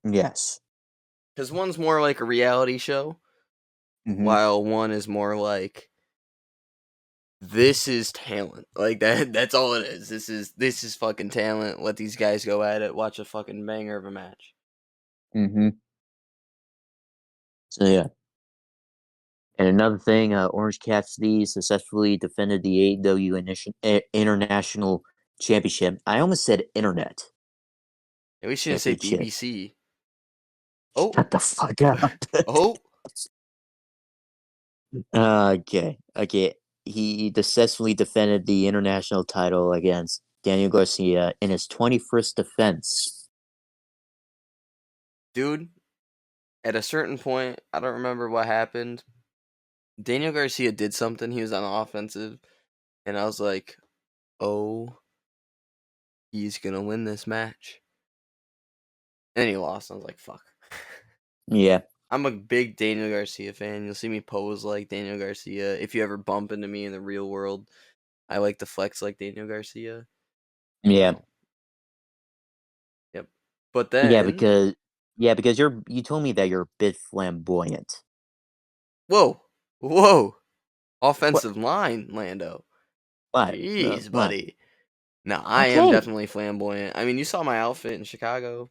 yes. Because one's more like a reality show, Hmm. while one is more like this is talent. Like that. That's all it is. This is fucking talent. Let these guys go at it. Watch a fucking banger of a match. Hmm. So yeah. And another thing, Orange Cassidy successfully defended the AEW International Championship. I almost said Internet And we shouldn't say Championship. BBC. Oh, Shut the fuck up. oh, Okay. He successfully defended the international title against Daniel Garcia in his 21st defense. dude. At a certain point, I don't remember what happened. Daniel Garcia did something. He was on the offensive, and I was like, "Oh, he's gonna win this match." And then he lost. And I was like, "Fuck." Yeah, I'm a big Daniel Garcia fan. You'll see me pose like Daniel Garcia. If you ever bump into me in the real world, I like to flex like Daniel Garcia. yeah, So, yep. But yeah. then, Because you told me that you're a bit flamboyant. whoa, whoa, What? offensive line, Lando. What? Jeez, What? buddy. No, I am Okay. definitely flamboyant. I mean, you saw my outfit in Chicago.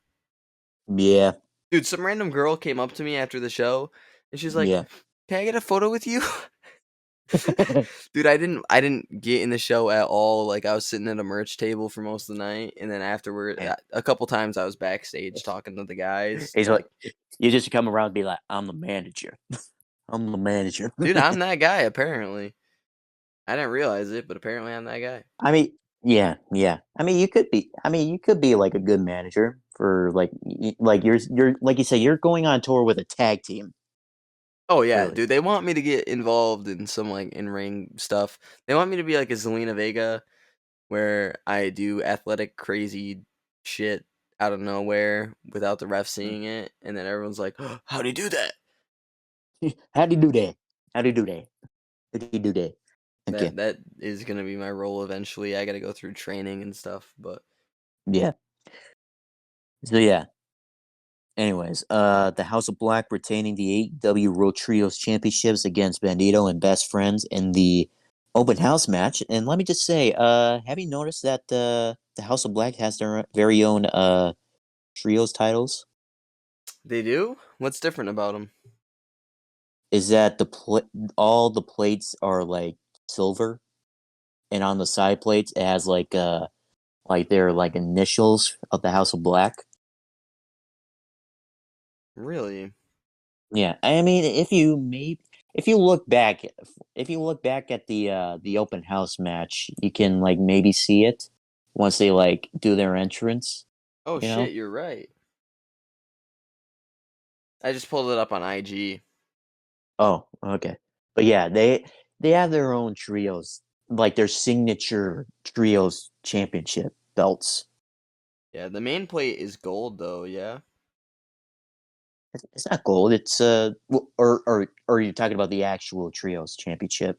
Yeah, Dude, some random girl came up to me after the show, and she's like, yeah. "Can I get a photo with you?" Dude, I didn't get in the show at all. Like I was sitting at a merch table for most of the night, and then afterward, Yeah. a couple times I was backstage talking to the guys. He's like, Like, you just come around and be like, I'm the manager. I'm the manager. dude, I'm that guy. Apparently, I didn't realize it, but apparently I'm that guy. I mean, yeah, yeah. I mean, you could be. I mean, you could be like a good manager for like you're like you say you're going on tour with a tag team. Oh yeah, Really. dude. They want me to get involved in some like in ring stuff. They want me to be like a Zelina Vega, where I do athletic crazy shit out of nowhere without the ref seeing it, and then everyone's like, oh, "How'd he do that?" How do you do that? How do you do that? How do you do that? Okay. That is gonna be my role eventually. I gotta go through training and stuff, but Yeah. So yeah. Anyways, the House of Black retaining the AEW World Trios Championships against Bandito and Best Friends in the open house match. And let me just say, have you noticed that the House of Black has their very own trios titles? they do. What's different about them? Is that all the plates are like silver, and on the side plates it has like their like initials of the House of Black. Really? Yeah, I mean, if you look back at the open house match, you can like maybe see it once they like do their entrance. Oh You shit, know? you're right. I just pulled it up on IG. Oh, okay. But yeah, they have their own trios, like their signature trios championship belts. Yeah, the main plate is gold though. Yeah, It's not gold. It's or you're talking about the actual trios championship.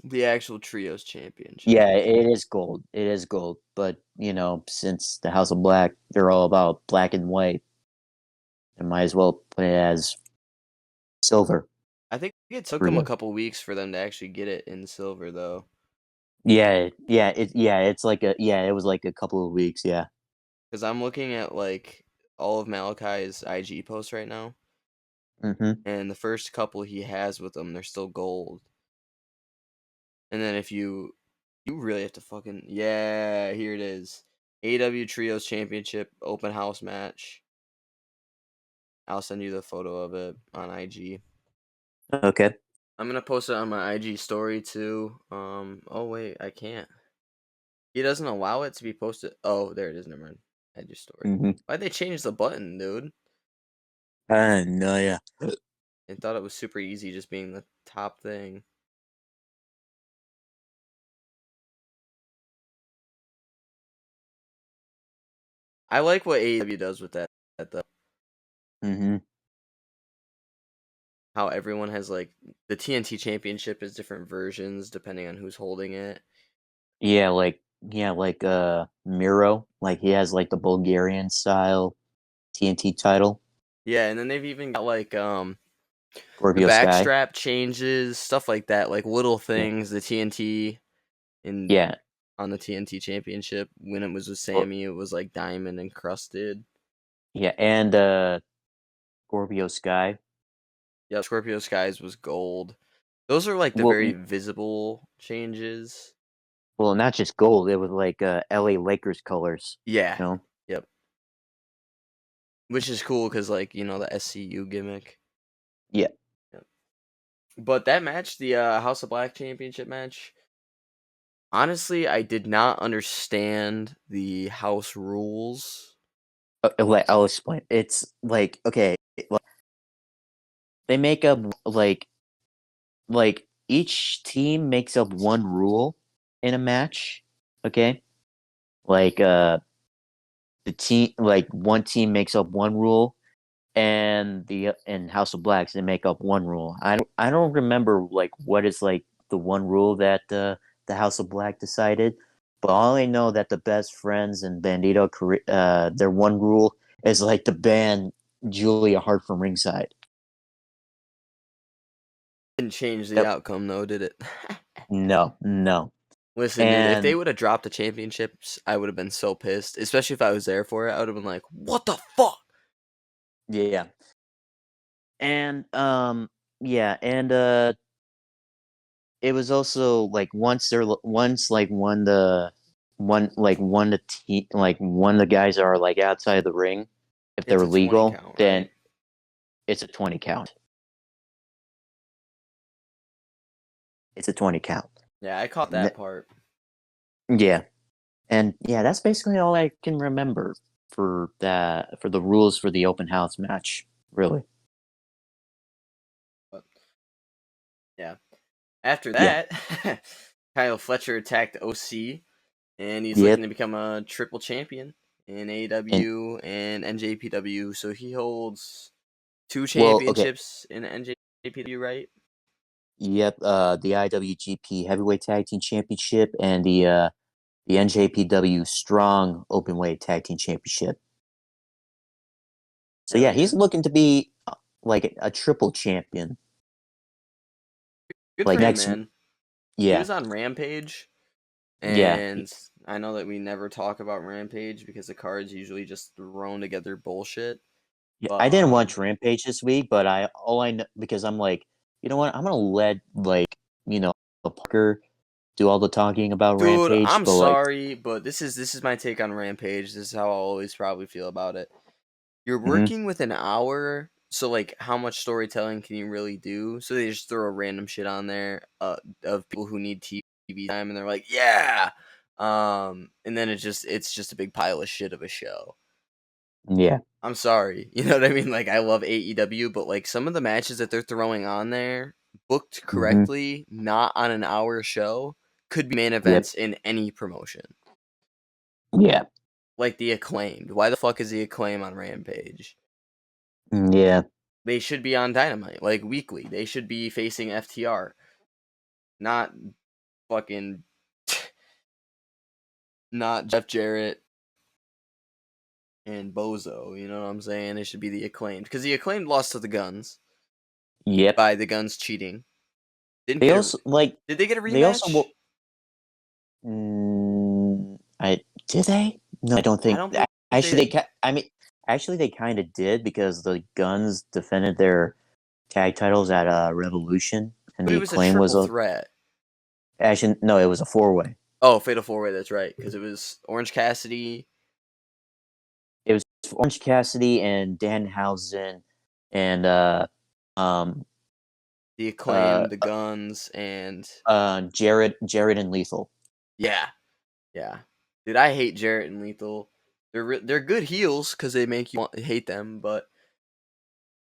the actual trios championship. Yeah, it is gold. It is gold. But you know, since the House of Black, they're all about black and white, and might as well put it as silver. I think it took them a Really? couple weeks for them to actually get it in silver though, It's like it was like a couple of weeks. Yeah. because I'm looking at like all of Malachi's IG posts right now, Mm-hmm. and the first couple he has with them, they're still gold. And then if you really have to fucking yeah, here it is. AW Trios Championship open house match. I'll send you the photo of it on IG. Okay. I'm gonna post it on my IG story too. Oh wait, I can't. He doesn't allow it to be posted. Oh, there it is. Never mind. IG story. Mm-hmm. Why'd they change the button, dude? No, yeah. and thought it was super easy just being the top thing. I like what AEW does with that though. Hmm. How everyone has like the TNT Championship is different versions depending on who's holding it. Yeah, like Miro, like he has like the Bulgarian style TNT title. Yeah, and then they've even got like the Scorpio Sky. backstrap changes, stuff like that, like little Yeah, things. The TNT in yeah, on the TNT Championship when it was with or, Sammy, it was like diamond encrusted. yeah, and Scorpio Sky. Yeah, Scorpio Skies was gold. Those are like the Well, very visible changes. well, not just gold. It was like L.A. Lakers colors. Yeah. You know. Yep. Which is cool because like the SCU gimmick. Yeah. Yep. But that match, the House of Black Championship match, honestly, I did not understand the house rules. Like I'll explain. It's like okay, like, they make up like each team makes up one rule in a match. Okay, like the team like one team makes up one rule, and the in House of Blacks they make up one rule. I don't remember like what is like the one rule that the House of Black decided, but all I know that the Best Friends and Bandito their one rule is like to ban Julia Hart from ringside. Didn't change the That outcome though, did it? no, no. Listen, dude, if they And would have dropped the championships, I would have been so pissed. Especially if I was there for it, I would have been like, "What the fuck?" yeah. And yeah, and it was also like once like one the team like one of the guys are like outside the ring, if It's they're a 20 legal, count, then right? it's a 20 count. It's a 20 count. Yeah, I caught that part. Yeah. And yeah, that's basically all I can remember for the rules for the open house match, really. But yeah. After Yeah. that, Kyle Fletcher attacked OC, and he's looking Yep. to become a triple champion in And AEW and NJPW. So he holds two well, okay. championships in NJPW, right? Yep, the IWGP Heavyweight Tag Team Championship and the NJPW Strong Openweight Tag Team Championship. So Hell yeah, yeah. he's looking to be like a triple champion. Good Like for him, next, man. He yeah, was on Rampage, yeah. and I know that we never talk about Rampage because the card's usually just thrown together bullshit. Yeah, But I didn't watch Rampage this week, but I all I know because I'm like, you know what? I'm gonna let like you know Parker do all the talking about dude, Rampage, I'm but like, sorry, but this is my take on Rampage. This is how I'll always probably feel about it. You're mhm, working with an hour, so like how much storytelling can you really do? So they just throw random shit on there of people who need TV time and they're like, "Yeah." And then it's just a big pile of shit of a show. yeah, I'm sorry. You know what I mean? Like I love AEW, but like some of the matches that they're throwing on there, booked mhm, correctly, not on an hour show, could be main yep, events in any promotion. yeah, Like the Acclaimed. Why the fuck is the Acclaim on Rampage? yeah, They should be on Dynamite, like weekly. They should be facing FTR, not fucking, not Jeff Jarrett and Bozo. You know what I'm saying? It should be the Acclaimed because the Acclaimed lost to the Guns yep. by the Guns cheating. Didn't They get a. also like Did they get a they also rematch? I did they? No, I don't I think. don't believe they Actually, did. I mean, actually, they kind of did because the Guns defended their tag titles at Revolution, and But the it was a Acclaim was triple a threat. actually no, it was a 4-way. Oh, Fatal Four Way. That's right, because it was Orange Cassidy, It was Orange Cassidy and Danhausen and um the uh Acclaimed, the Guns, and Jared and Lethal. yeah, yeah. Dude, I hate Jarrett and Lethal. They're good heels because they make you hate them, but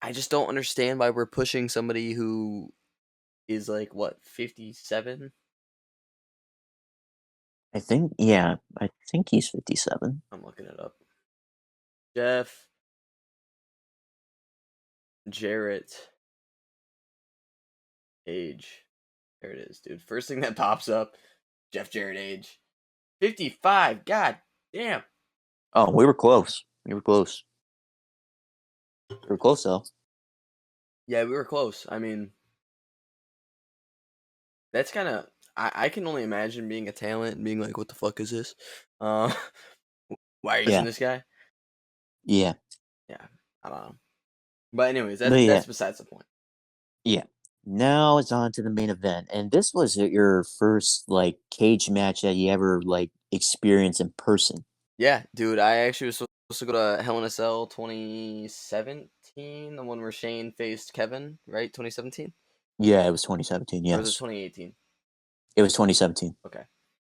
I just don't understand why we're pushing somebody who is like what 57. I think he's 57. I'm looking it up. Jeff Jarrett age. There it is, dude. First thing that pops up, Jeff Jarrett age. 55. God damn. Oh, we were close. We were close. We were close though. Yeah, we were close. I mean, that's kind of. I can only imagine being a talent and being like, what the fuck is this? Uh, why are you using Yeah, this guy? yeah, Yeah, I don't know. But anyways, but that's yeah, besides the point. yeah. Now it's on to the main event, and this was your first like cage match that you ever like experienced in person. Yeah, dude, I actually was supposed to go to Hell in a Cell 2017, the one where Shane faced Kevin, right? 2017? Yeah, it was 2017. Or was it Yes, 2018? it was 2017. Okay.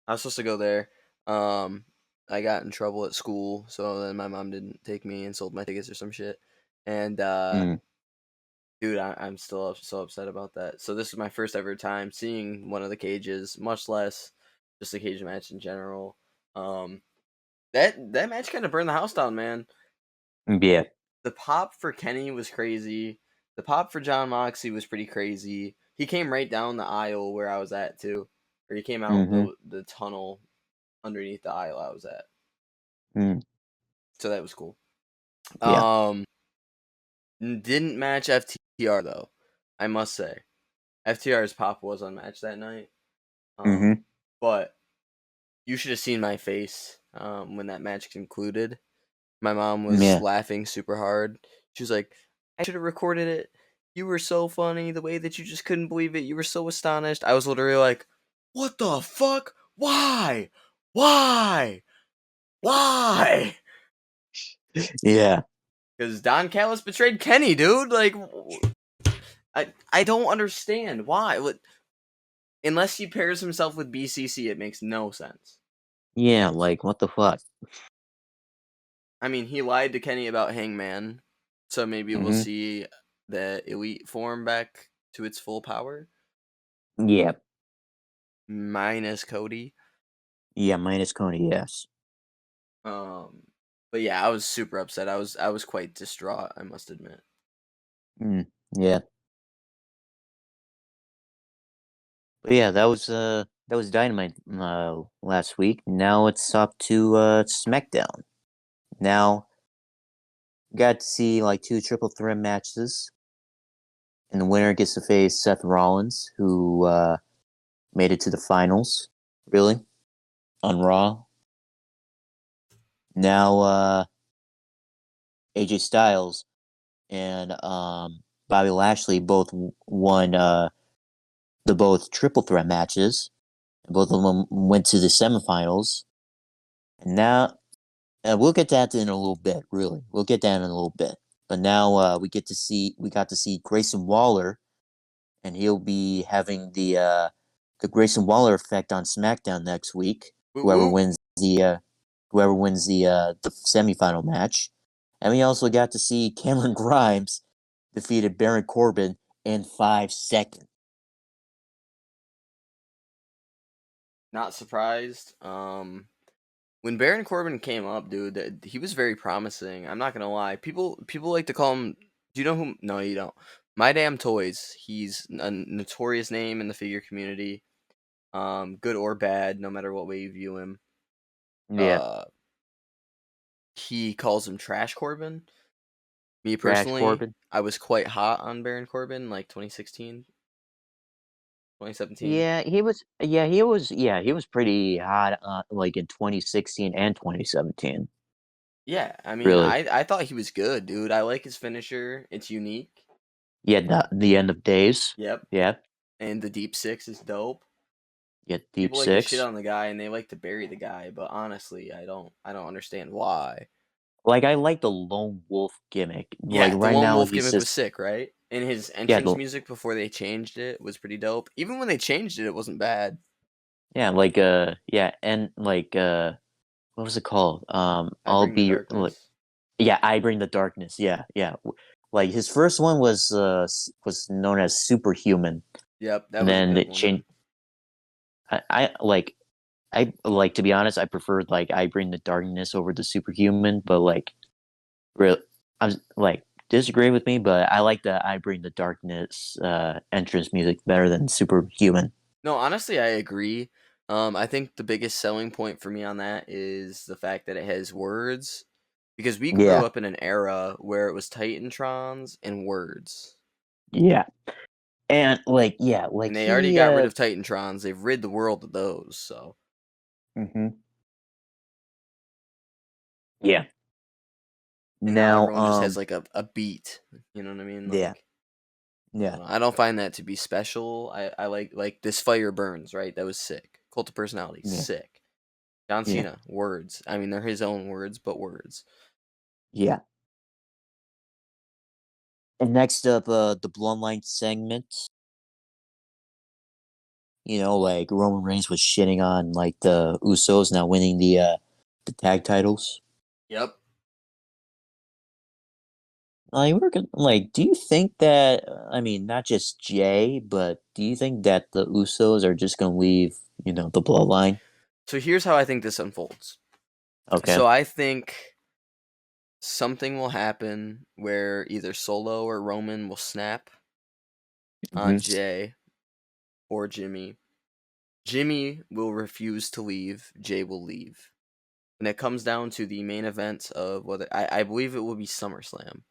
I was supposed to go there. Um, I got in trouble at school, so then my mom didn't take me and sold my tickets or some shit. And Mm, dude, I'm still so upset about that. So this is my first ever time seeing one of the cages, much less just a cage match in general. Um, that match kind of burned the house down, man. yeah. The pop for Kenny was crazy. The pop for John Moxley was pretty crazy. He came right down the aisle where I was at too, or he came out Mm-hmm. the tunnel underneath the aisle I was at. Mm, So that was cool. yeah. Um, didn't match FTR though. I must say, FTR's pop was unmatched that night. Mm-hmm. But you should have seen my face when that match concluded. My mom was Yeah. laughing super hard. She was like, I should have recorded it. You were so funny. The way that you just couldn't believe it. You were so astonished. I was literally like, what the fuck? Why? Why? Why? Yeah. Because Don Callis betrayed Kenny, dude. Like, I don't understand why. Unless he pairs himself with BCC, it makes no sense. Yeah. Like what the fuck? I mean, he lied to Kenny about Hangman, so maybe we'll Mm-hmm. see the elite form back to its full power, Yeah. minus Cody. Yeah. Minus Coney. Yes. Um, but yeah, I was super upset. I was quite distraught. I must admit. Mm, yeah. But yeah, that was Dynamite last week. Now it's up to SmackDown. Now got to see like two triple threat matches, and the winner gets to face Seth Rollins, who made it to the finals. Really on Raw. Now AJ Styles and Bobby Lashley both won the both triple threat matches. Both of them went to the semifinals. And now we'll get to that in a little bit. Really, we'll get that in a little bit. But now we got to see Grayson Waller, and he'll be having the Grayson Waller effect on SmackDown next week. Whoop Whoever whoop. wins the semifinal match, and we also got to see Cameron Grimes defeated Baron Corbin in 5 seconds. Not surprised. When Baron Corbin came up, dude, he was very promising. I'm not gonna lie. People like to call him. Do you know who? No, you don't. My Damn Toys. He's a notorious name in the figure community. Good or bad, no matter what way you view him. Yeah, Uh, he calls him Trash Corbin. Me Trash personally, Corbin. I was quite hot on Baron Corbin, like 2016, 2017. Yeah, he was. Yeah, he was. Yeah, he was pretty hot. Like in 2016 and 2017. Yeah, I mean, Really. I thought he was good, dude. I like his finisher. It's unique. Yeah, the end of days. Yep. Yeah, And the deep six is dope. yeah, Deep People like to shit Six. on the guy and they like to bury the guy, but honestly, I don't understand why. Like I like the lone wolf gimmick. Like Yeah, the right lone now, wolf he's gimmick was just sick, right? And his yeah, entrance music before they changed it was pretty dope. Even when they changed it, it wasn't bad. yeah, yeah, and what was it called? I I'll bring the be like darkness. yeah, I bring the darkness. Yeah, yeah. Like his first one was known as Superhuman, Yep, that and was a then good it one. changed. I like to be honest. I preferred like I Bring the Darkness over the Superhuman, but like real, I'm like disagree with me, but I like the I Bring the Darkness entrance music better than Superhuman. No, honestly, I agree. I think the biggest selling point for me on that is the fact that it has words, because we grew Yeah, up in an era where it was Titantrons and words, yeah, and like yeah, and like they already he got rid of Titantrons. They've rid the world of those. So hmm yeah. and now Now everyone just has like a beat. You know what I mean? yeah, Like I yeah, don't know. I don't find that to be special. I like this fire burns, right? That was sick. Cult of personality, yeah, sick. John yeah, Cena, words. I mean, they're his own words, but words. yeah. And next up, the Bloodline segment. You know, like Roman Reigns was shitting on like the Usos now winning the tag titles. Yep. Like, do you think that? I mean, not just Jay, but do you think that the Usos are just gonna leave? You know, the Bloodline. So here's how I think this unfolds. Okay. So I think something will happen where either Solo or Roman will snap on hmm Jay or Jimmy. Jimmy will refuse to leave. Jay will leave. When it comes down to the main event of whether I believe it will be SummerSlam.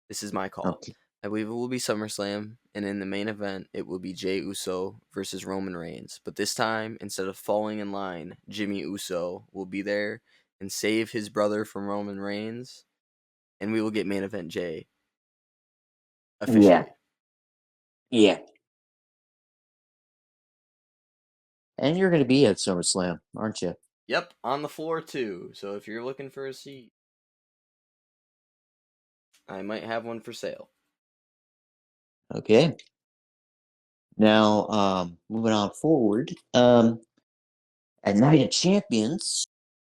This is my call. Okay. I believe it will be SummerSlam, and in the main event, it will be Jay Uso versus Roman Reigns. But this time, instead of falling in line, Jimmy Uso will be there and save his brother from Roman Reigns, and we will get main event Jay Yeah. officially. Yeah. And you're gonna be at SummerSlam, aren't you? Yep, on the floor too. So if you're looking for a seat, I might have one for sale. Okay. Now, moving on forward. At Night of Champions,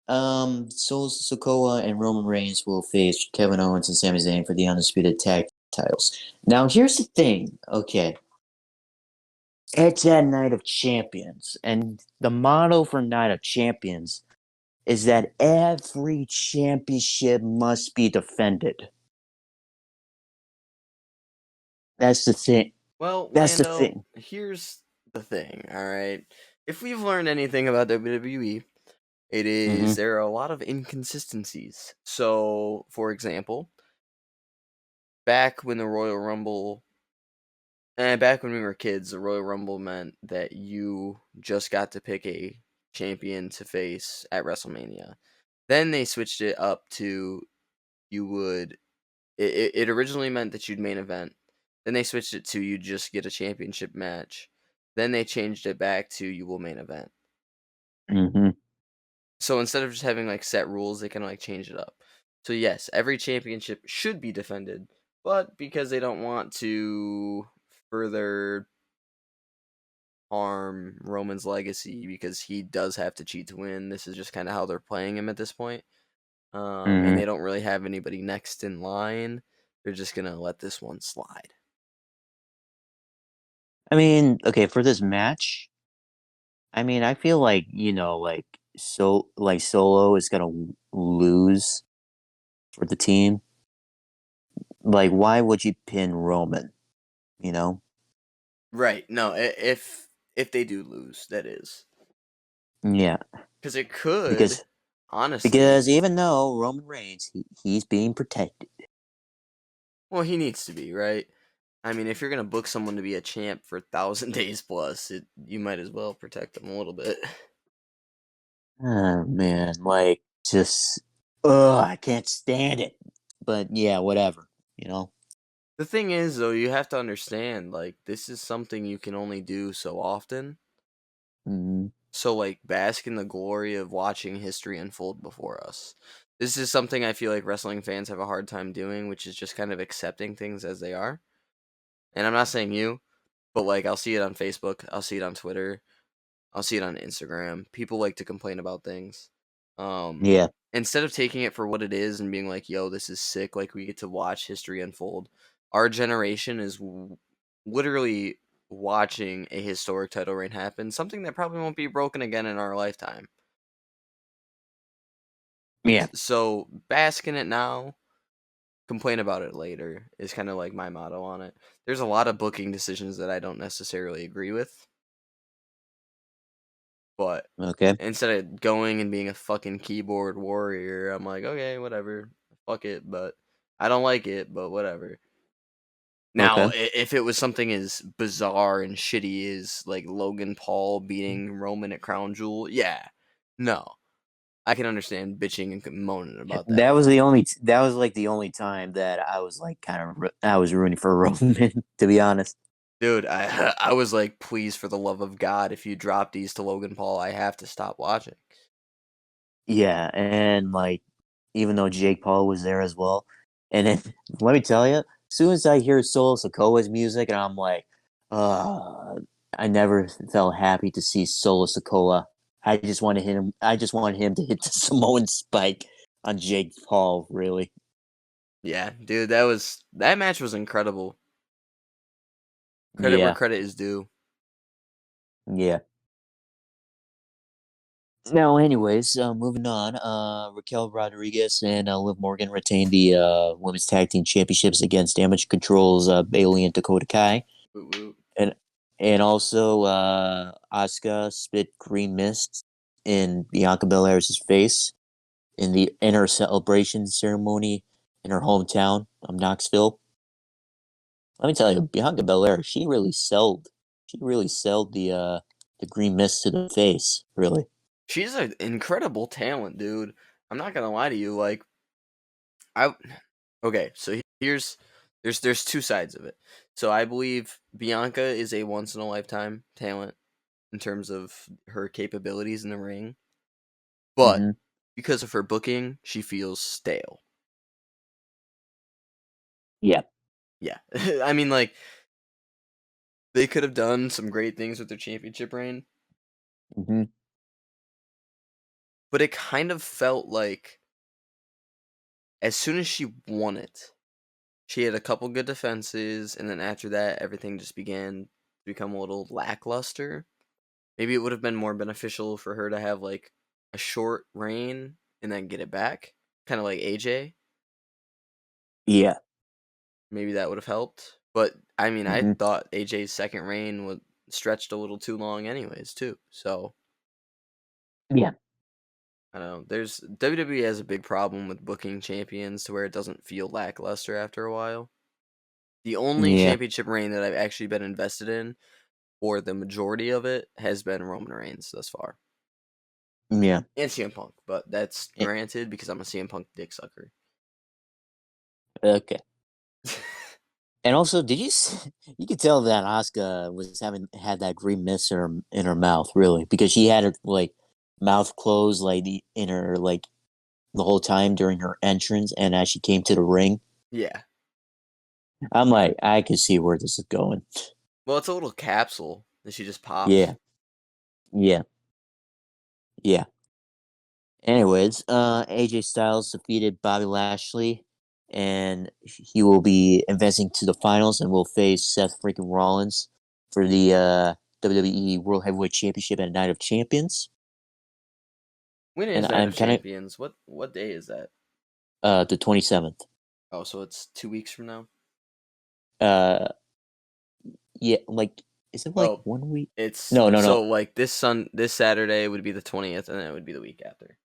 Sokoa and Roman Reigns will face Kevin Owens and Sami Zayn for the undisputed tag titles. Now, here's the thing. Okay, it's at Night of Champions, and the motto for Night of Champions is that every championship must be defended. That's the thing. Well, That's the Lando, thing. here's the thing, all right? If we've learned anything about WWE, it is hmm there are a lot of inconsistencies. So, for example, back when the Royal Rumble, back when we were kids, the Royal Rumble meant that you just got to pick a champion to face at WrestleMania. Then they switched it up to you would. It originally meant that you'd main event. Then they switched it to you just get a championship match. Then they changed it back to you will main event. hmm So instead of just having like set rules, they kind of like changed it up. So yes, every championship should be defended, but because they don't want to further harm Roman's legacy because he does have to cheat to win, this is just kind of how they're playing him at this point. And hmm they don't really have anybody next in line. They're just gonna let this one slide. I mean, okay, for this match, I mean, I feel like like Solo is gonna lose for the team. Like, why would you pin Roman? You know? Right? No, if they do lose, that is Yeah, because it could, because honestly. even though Roman Reigns, he's being protected. Well, he needs to be right. I mean, if you're gonna book someone to be a champ for 1,000 days plus, you might as well protect them a little bit. Oh man, like just I can't stand it. But yeah, whatever. You know? The thing is, though, you have to understand, like, this is something you can only do so often. mm So, like, bask in the glory of watching history unfold before us. This is something I feel like wrestling fans have a hard time doing, which is just kind of accepting things as they are. And I'm not saying you, but like, I'll see it on Facebook, I'll see it on Twitter, I'll see it on Instagram. People like to complain about things. Yeah. Instead of taking it for what it is and being like, yo, this is sick, like we get to watch history unfold. our generation is literally watching a historic title reign happen, something that probably won't be broken again in our lifetime. Yeah. So bask in it now, complain about it later is kind of like my motto on it. There's a lot of booking decisions that I don't necessarily agree with, but Okay. instead of going and being a fucking keyboard warrior, I'm like, okay, whatever, fuck it, but I don't like it, but whatever. Now, Okay. if it was something as bizarre and shitty as like Logan Paul beating Roman at Crown Jewel, yeah, no, I can understand bitching and moaning about that. That was like the only time that I was like I was rooting for Roman, to be honest. Dude, I I was like, please, for the love of God, if you drop these to Logan Paul, I have to stop watching. Yeah, and like even though Jake Paul was there as well, and then let me tell you, as soon as I hear Solo Sikoa's music, and I'm like, uh, I never felt happy to see Solo Sikoa. I just wanted him. I just wanted him to hit the Samoan spike on Jake Paul. Really. Yeah, dude, that match was incredible. Credit where Yeah. credit is due. Yeah. Now, anyways, moving on. Raquel Rodriguez and Liv Morgan retained the women's tag team championships against Damage Control's Bailey and Dakota Kai, Woot woot. and also Asuka spit green mist in Bianca Belair's face in her celebration ceremony in her hometown of Knoxville. Let me tell you, Bianca Belair, she really sold the green mist to the face. Really. She's an incredible talent, dude. I'm not gonna lie to you. Like, I okay. So here's there's two sides of it. So I believe Bianca is a once in a lifetime talent in terms of her capabilities in the ring, but Mm-hmm. because of her booking, she feels stale. Yeah. Yeah, I mean, like they could have done some great things with their championship reign, Mm-hmm. but it kind of felt like as soon as she won it, she had a couple good defenses, and then after that, everything just began to become a little lackluster. Maybe it would have been more beneficial for her to have like a short reign and then get it back, kind of like AJ. Yeah. Maybe that would have helped. But I mean, I Mm-hmm. thought AJ's second reign was stretched a little too long, anyways, too. So Yeah. I don't know. There's WWE has a big problem with booking champions to where it doesn't feel lackluster after a while. The only Yeah. championship reign that I've actually been invested in, or the majority of it, has been Roman Reigns thus far. Yeah. And CM Punk, but that's Eh, granted because I'm a CM Punk dick sucker. Okay. And also, you could tell that Asuka was having had that green mist in her mouth, really, because she had her like mouth closed like in her like the whole time during her entrance, and as she came to the ring, Yeah. I'm like, I can see where this is going. Well, it's a little capsule that she just pops. Yeah. Yeah. Yeah. Anyways, AJ Styles defeated Bobby Lashley, and he will be advancing to the finals and will face Seth freaking Rollins for the WWE World Heavyweight Championship at Night of Champions. When And is Night I'm of kind of Champions? What day is that? the 27th. Oh, so it's 2 weeks from now. Uh, yeah, like is it like Well, 1 week? it's No, no, so no. like this Saturday would be the 20th, and then it would be the week after.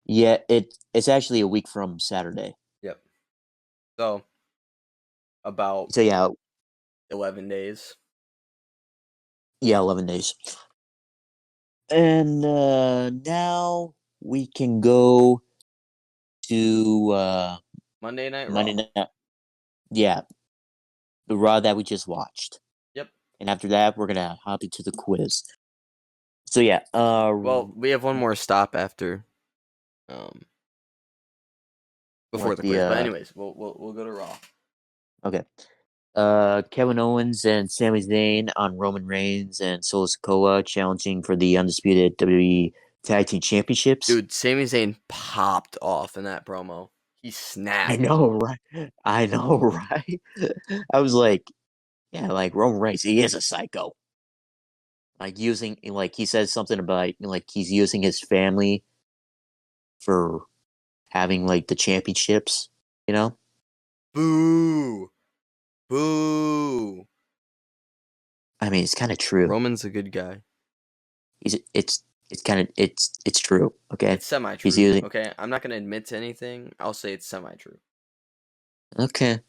Yeah, it's actually a week from Saturday. Yep. So about So yeah, 11 days. yeah, 11 days. And now we can go to Monday Night Monday Raw. night. Yeah, the Raw that we just watched. Yep. And after that, we're gonna hop into the quiz. So yeah, Well, we have one more stop after um before what the the quiz. But anyways, we'll go to Raw. okay. Kevin Owens and Sami Zayn on Roman Reigns and Solo Sikoa challenging for the undisputed WWE Tag Team Championships. Dude, Sami Zayn popped off in that promo. He I snapped. know, right? I know, right? I was like, yeah, like Roman Reigns, he is a psycho. Like using, like he says something about like he's using his family for having like the championships. You know, Boo! Boo! I mean, it's kind of true. Roman's a good guy. He's it's kind of it's true. Okay, It's semi he's true. using. Okay, I'm not gonna admit to anything. I'll say it's semi true. Okay,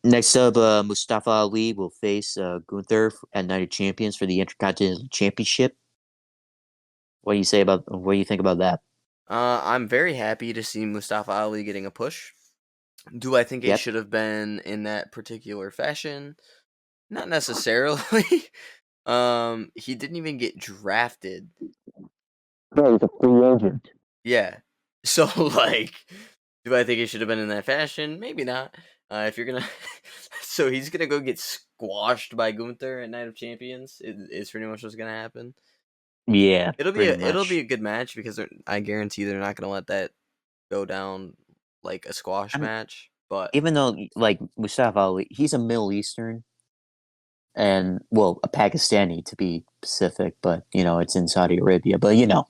next up, Mustafa Ali will face Gunther at Night of Champions for the Intercontinental Championship. What do you think about that? I'm very happy to see Mustafa Ali getting a push. Do I think it Yep. should have been in that particular fashion? Not necessarily. He didn't even get drafted. Bro, he's a free agent. Yeah. So like, do I think it should have been in that fashion? Maybe not. If you're gonna, so he's gonna go get squashed by Gunther at Night of Champions. Is pretty much what's gonna happen. Yeah, It'll be pretty a much. good match because I guarantee they're not gonna let that go down like a squash I'm match. But even though like Mustafa Ali, he's a Middle Eastern and well, a Pakistani to be specific, but you know it's in Saudi Arabia. But you know,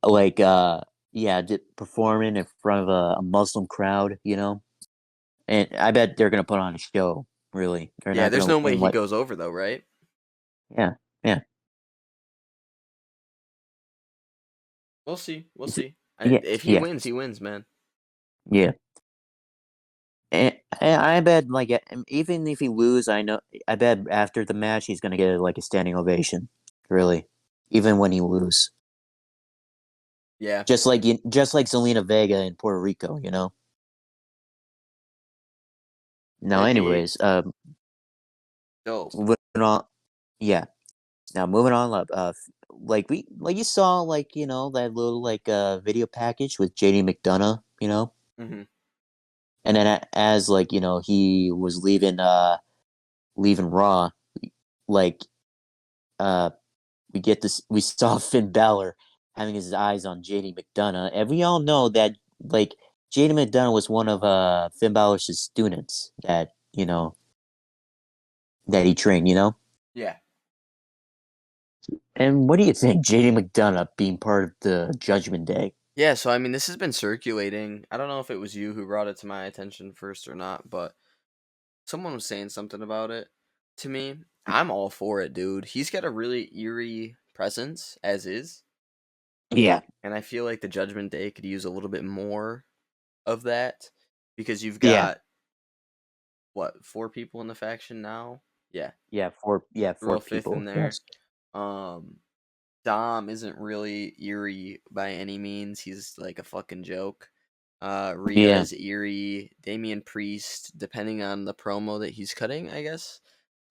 like yeah, performing in front of a Muslim crowd, you know, and I bet they're gonna put on a show. Really, they're yeah, not there's gonna no way and he what? goes over though, right? Yeah, yeah, We'll see. We'll Is it- see. yeah, If yeah, he wins, man. yeah. And I bet like even if he lose, I know I bet after the match he's gonna get like a standing ovation. Really, even when he lose. Yeah, Just like Zelina Vega in Puerto Rico, you know. Now, it'd be anyways, dope. moving on. Yeah. Now moving on. Like you saw like you know that little like video package with JD McDonough, you know, Hmm. and then as like you know he was leaving Raw, like uh we saw Finn Balor having his eyes on JD McDonough, and we all know that like JD McDonough was one of Finn Balor's students that you know that he trained, you know? Yeah. And what do you think, JD McDonough being part of the Judgment Day? Yeah, so I mean, this has been circulating. I don't know if it was you who brought it to my attention first or not, but someone was saying something about it to me. I'm all for it, dude. He's got a really eerie presence, as is, Yeah, and I feel like the Judgment Day could use a little bit more of that because you've yeah, got what, four people in the faction now? Yeah, four throw a fifth in people. there. Yes. Um, Dom isn't really eerie by any means. He's like a fucking joke. Rhea Yeah, is eerie. Damian Priest, depending on the promo that he's cutting, I guess.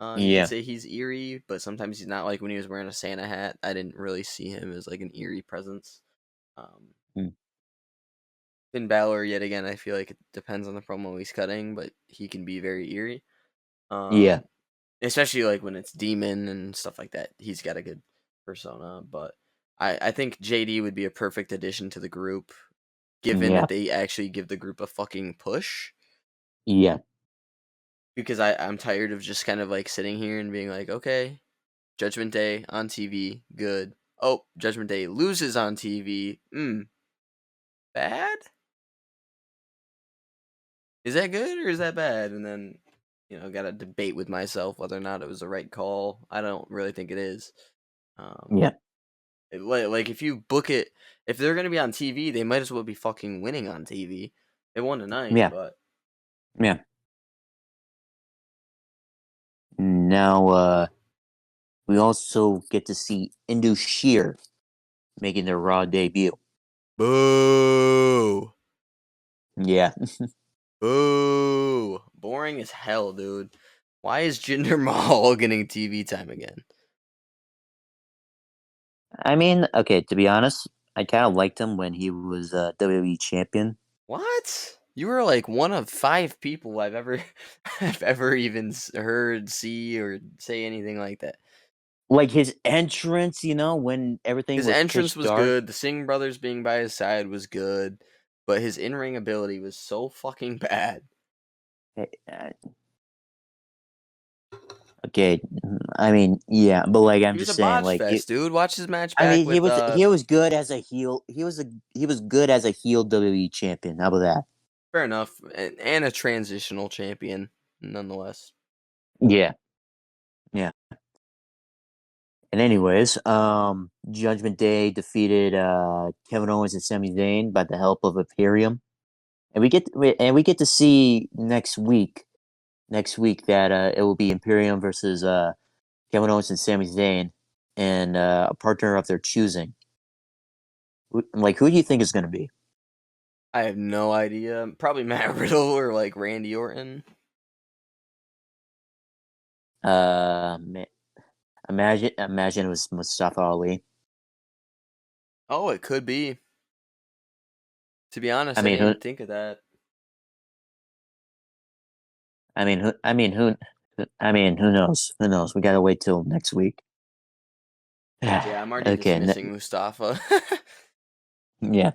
You could yeah, say he's eerie, but sometimes he's not. Like when he was wearing a Santa hat, I didn't really see him as like an eerie presence. Um, mm, Finn Balor, yet again, I feel like it depends on the promo he's cutting, but he can be very eerie. yeah, Um, Especially like when it's Demon and stuff like that. He's got a good persona, but I think JD would be a perfect addition to the group, given yeah, that they actually give the group a fucking push. yeah, Because I'm tired of just kind of like sitting here and being like, okay, Judgment Day on TV, good. Oh, Judgment Day loses on TV, bad? Is that good or is that bad? And then, got to debate with myself whether or not it was the right call. I don't really think it is. Um, yeah, like if you book it, if they're gonna be on TV, they might as well be fucking winning on TV. They won tonight, yeah, but yeah. Now, we also get to see Indu Sheer making their Raw debut. boo, Yeah. boo, boring as hell, dude. Why is Jinder Mahal getting TV time again? I mean, okay, to be honest, I kind of liked him when he was WWE champion. What? You were like one of five people I've ever, I've ever even heard, see, or say anything like that. Like his entrance, you know, when everything His was entrance pitch was dark. good. The Singh brothers being by his side was good. but his in-ring ability was so fucking bad. Uh, Okay, I mean, yeah, but like He I'm was a just saying, botch like fest, dude. Watch his match I back mean, with he was good as a heel. He was good as a heel WWE champion. How about that? fair enough, and a transitional champion nonetheless. Yeah, yeah. And anyways, Judgment Day defeated Kevin Owens and Sami Zayn by the help of Imperium, and we get to see next week that it will be Imperium versus Kevin Owens and Sami Zayn, and a partner of their choosing. Like, who do you think is going to be? I have no idea. Probably Matt Riddle or like Randy Orton. Ma- imagine it was Mustafa Ali. Oh, it could be. To be I honest, I mean, didn't who? even think of that. I mean, who? I mean, who? I mean, who knows? Who knows? We gotta wait till next week. Yeah, I'm already Okay, dismissing Mustafa. yeah.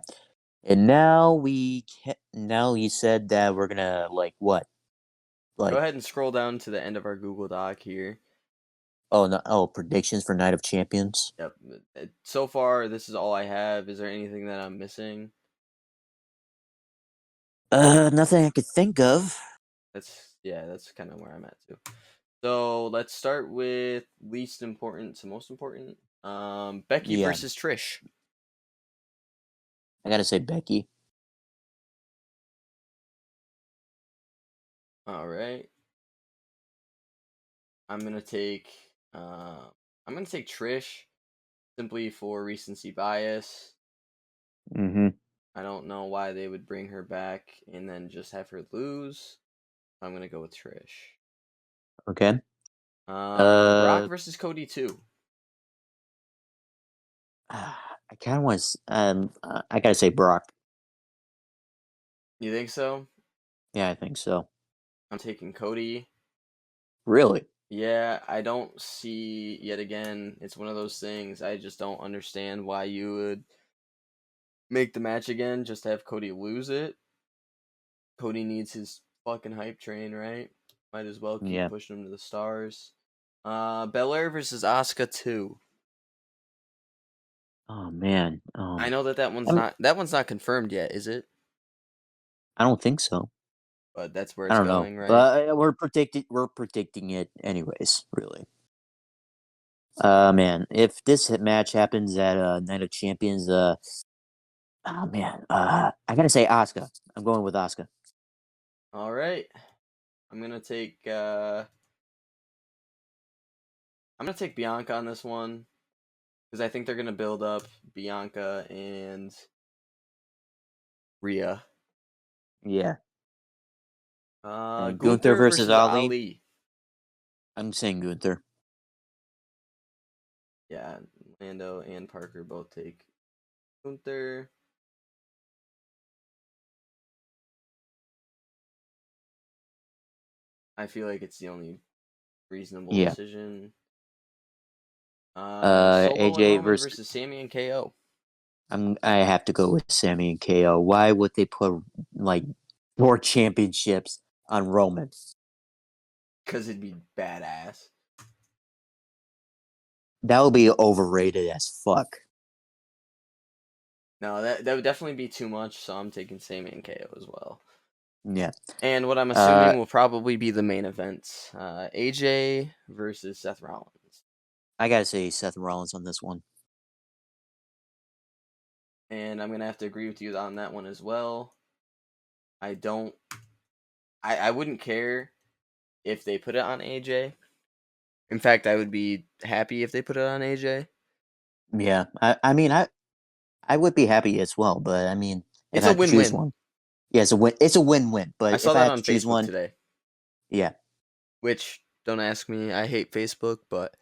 And now you said that we're gonna like what? Go Like ahead and scroll down to the end of our Google Doc here. oh no oh predictions for Night of Champions. Yep. So far, this is all I have. Is there anything that I'm missing? Nothing I could think of. That's kind of where I'm at too. So let's start with least important to most important. Becky Yeah, versus Trish. I gotta say Becky. All right. I'm gonna take uh, I'm gonna take Trish simply for recency bias. Mm-hmm. I don't know why they would bring her back and then just have her lose. I'm gonna go with Trish. Okay. Brock Uh, versus Cody too. I kind of want to. I gotta say Brock. You think so? Yeah, I think so. I'm taking Cody. Really? Yeah, I don't see yet again. It's one of those things. I just don't understand why you would make the match again just to have Cody lose it. Cody needs his fucking hype train, right? Might as well keep Yeah. pushing him to the stars. Belair versus Asuka 2. Oh man. I know that I mean, that one's not confirmed yet, is it? I don't think so. But that's where I it's don't know, going, right? but we're predicting it anyways. Really. Man, if this match happens at Night of Champions, oh man, I gotta say Asuka. I'm going with Asuka. All right. I'm going to take I'm going to take Bianca on this one cuz I think they're going to build up Bianca and Rhea. Yeah. And Gunther Gunther versus versus Ali. Ali. I'm saying Gunther. Yeah, Lando and Parker both take Gunther. I feel like it's the only reasonable Yeah. decision. Solo and AJ Roman versus. versus Sammy and KO. I have to go with Sammy and KO. Why would they put like more championships on Roman? Because it'd be badass. That would be overrated as fuck. No, that would definitely be too much, so I'm taking Sammy and KO as well. Yeah. And what I'm Uh, assuming will probably be the main event. AJ versus Seth Rollins. I gotta say Seth Rollins on this one. And I'm going to have to agree with you on that one as well. I don't. I wouldn't care if they put it on AJ. In fact, I would be happy if they put it on AJ. Yeah. I mean I would be happy as well, but I mean if It's I a had to win choose win. one, yeah, it's a win-win. I But saw if I that had to on choose Facebook one, today, yeah, which don't ask me. I hate Facebook, but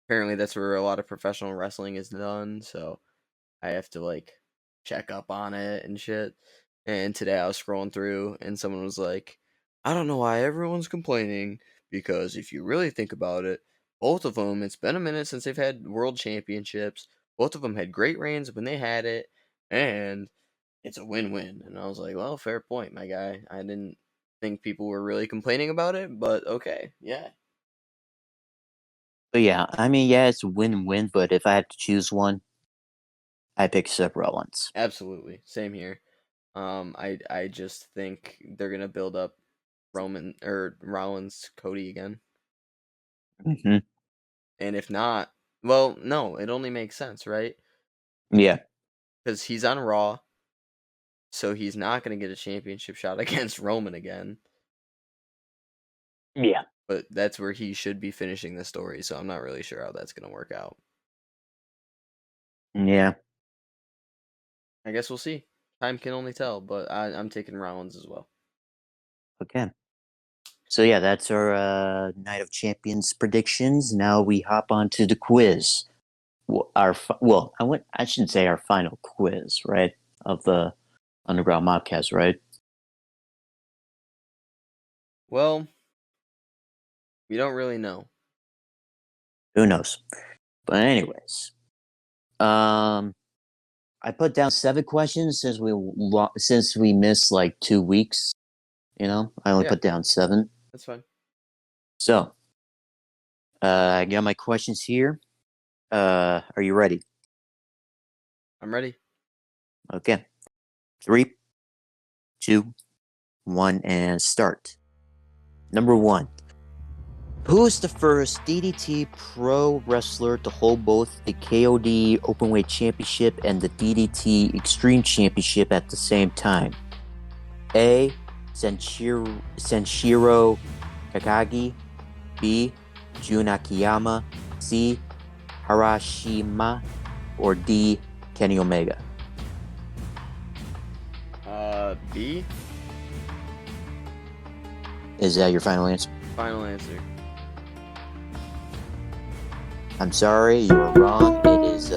apparently that's where a lot of professional wrestling is done. So I have to like check up on it and shit. And today I was scrolling through and someone was like, I don't know why everyone's complaining because if you really think about it, both of them, it's been a minute since they've had world championships. Both of them had great reigns when they had it. And it's a win-win. And I was like, well, fair point, my guy. I didn't think people were really complaining about it, but okay, yeah. But yeah, I mean, yeah, it's win-win. But if I had to choose one, I pick Seth Rollins. Absolutely. Same here. I just think they're gonna build up Roman or Rollins Cody again. Hmm. And if not, well, no, it only makes sense, right? Yeah, Because he's on Raw, so he's not gonna get a championship shot against Roman again. yeah, But that's where he should be finishing the story, so I'm not really sure how that's gonna work out. yeah. I guess we'll see. Time can only tell, but I'm taking Rollins as well. Okay. So yeah, that's our Night of Champions predictions. Now we hop on to the quiz. I shouldn't say our final quiz, right? Of the Underground Mobcast, right? Well, we don't really know. Who knows? But anyways, um, I put down 7 questions since we missed like 2 weeks. I only Yeah, put down 7. that's fine. So, I got my questions here. Are you ready? I'm ready. Okay. 3, 2, 1, and start. Number 1. Who is the first DDT pro wrestler to hold both the KOD Openweight Championship and the DDT Extreme Championship at the same time? A. Senshiro Takagi. B. Jun Akiyama. C. Harashima. Or D. Kenny Omega. B. Is that your final answer? Final answer. I'm sorry, you are wrong. It is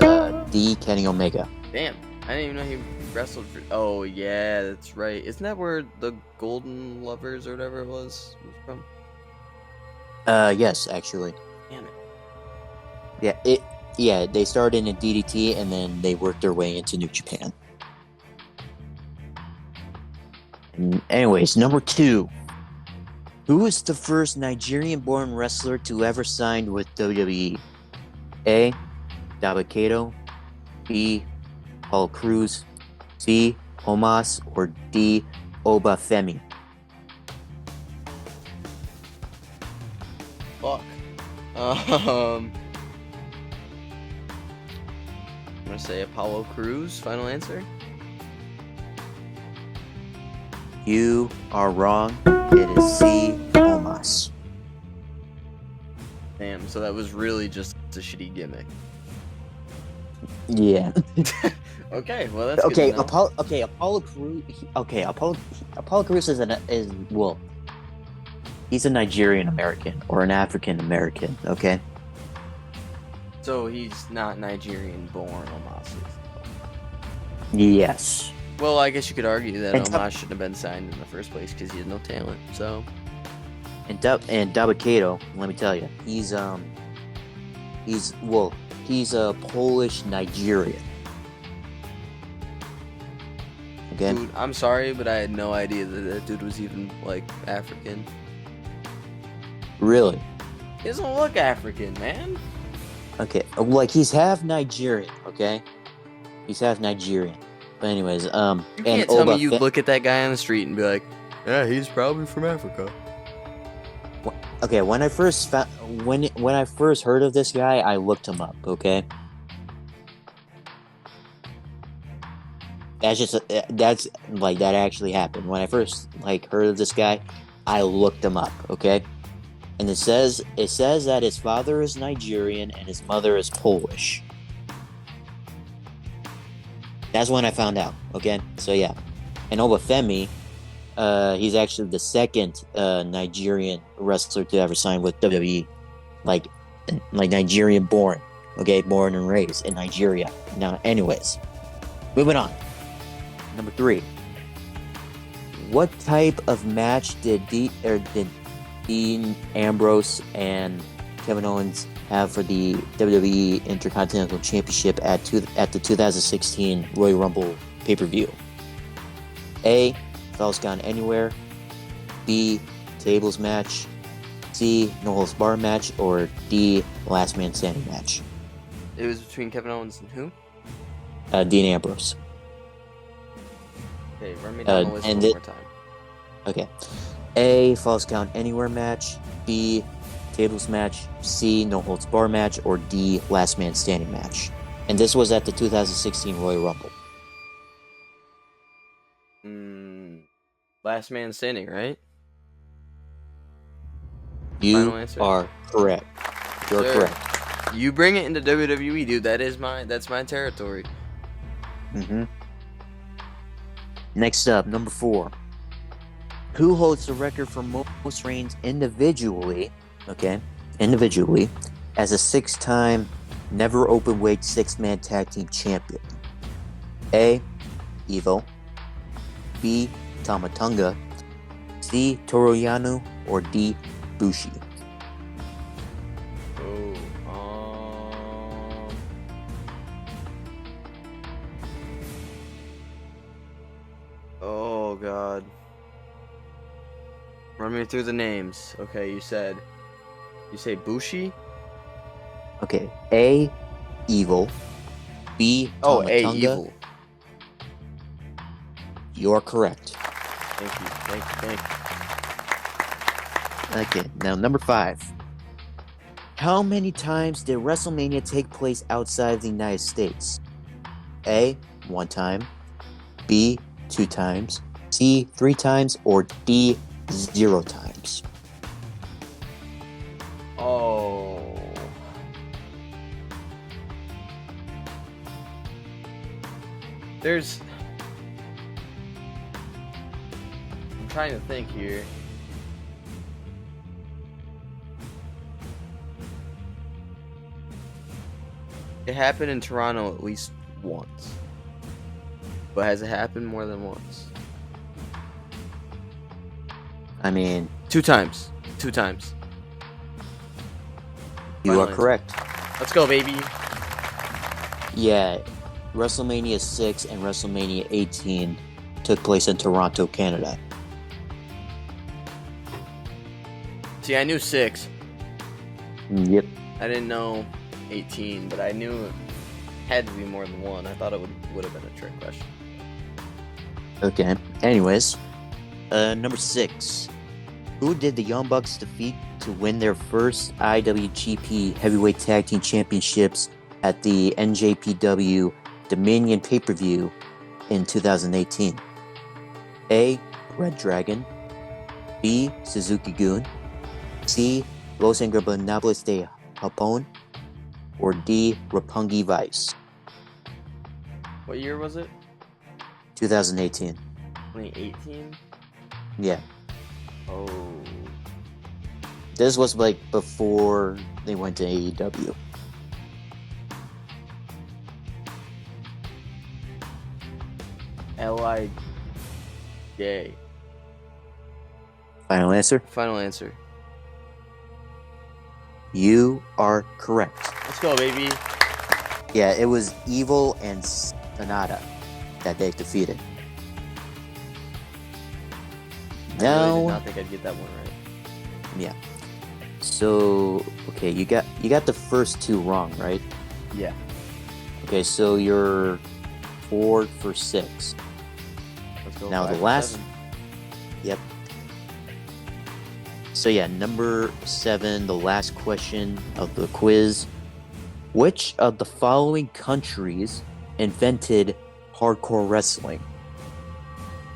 D. Kenny Omega. Damn, I didn't even know he wrestled for. Oh yeah, that's right. Isn't that where the Golden Lovers or whatever it was from? Yes, actually. Damn it. Yeah, they started in DDT and then they worked their way into New Japan. Anyways, number 2. Who is the first Nigerian-born wrestler to ever sign with WWE? A. Dabakato. B. Paul Cruz. C. Homos. Or D. Obafemi. Fuck. I'm gonna say Apollo Crews. Final answer. You are wrong. It is C. Homos. Damn. So that was really just a shitty gimmick. Yeah. Okay. Well, that's good to know. Apollo Cruz. Apollo Cruz he's a Nigerian American or an African American. Okay. So he's not Nigerian born, Omos. Yes. Well, I guess you could argue that And Omos shouldn't have been signed in the first place because he had no talent. So. And Dabakato, let me tell you, he's a Polish Nigerian. Again, Dude, I'm sorry, but I had no idea that dude was even like African. really? He doesn't look African, man. Okay, like he's half Nigerian. Okay, he's half Nigerian. But anyways, You and can't tell me you look at that guy on the street and be like, yeah, he's probably from Africa. Okay, when I first heard of this guy, I looked him up. Okay, that actually happened. When I first heard of this guy, I looked him up. Okay, and it says that his father is Nigerian and his mother is Polish. That's when I found out. Okay, so yeah, and Obafemi. He's actually the second Nigerian wrestler to ever sign with WWE, like Nigerian born, okay, born and raised in Nigeria. Now, anyways, moving on. Number 3. What type of match did Dean Ambrose and Kevin Owens have for the WWE Intercontinental Championship at the 2016 Royal Rumble pay-per-view? A. Falls Count Anywhere. B. Tables match. C. No holds bar match. Or D. Last man standing match. It was between Kevin Owens and who? Dean Ambrose. Okay, run me down the list And one it, more time. okay. A. Falls Count Anywhere match. B. Tables match. C. No holds bar match. Or D. Last man standing match. And this was at the 2016 Royal Rumble. Mm, last man standing, right? Final You answer. are correct. Yes, You're sir. correct. You bring it into WWE, dude. That's my territory. Mm-hmm. Next up, number 4. Who holds the record for most reigns individually, okay, individually, as a 6-time never open weight 6-man tag team champion? A. Evo. B. Tamatonga. C. Toroyanu. Or D. Bushi. Oh, um, oh God. Run me through the names. Okay, you say Bushi. Okay, A. Evil. B. Oh, A Tamatonga. Evil. You're correct. Thank you, thank you, thank Okay, now number 5. How many times did WrestleMania take place outside the United States? A. 1 time. B. 2 times. C. 3 times. Or D. 0 times. you. Oh, there's. I'm trying to think here. It happened in Toronto at least once, but has it happened more than once? I mean, 2 times. 2 times. you are Final answer. correct. Let's go, baby. Yeah, WrestleMania 6 and WrestleMania 18 took place in Toronto, Canada. See, I knew 6. Yep. I didn't know 18, but I knew it had to be more than one. I thought it would have been a trick question. Okay. Anyways, number 6. Who did the Young Bucks defeat to win their first IWGP Heavyweight Tag Team Championships at the NJPW Dominion pay-per-view in 2018? A. Red Dragon. B. Suzuki Gun. C. Los Ingobernables de Japón. Or D. Roppongi Vice. What year was it? 2018. 2018? Yeah. Oh. This was like before they went to AEW. L.I.J. Final answer? Final answer. You are correct. Let's go, baby. Yeah, it was Evil and Sonata that they defeated. I really did Now, not think I'd get that one right. yeah. So, okay, you got the first 2 wrong, right? Yeah. Okay, so you're 4 for 6. Let's go. Now 5 the for last, 7. yep. So yeah, number 7, the last question of the quiz. Which of the following countries invented hardcore wrestling?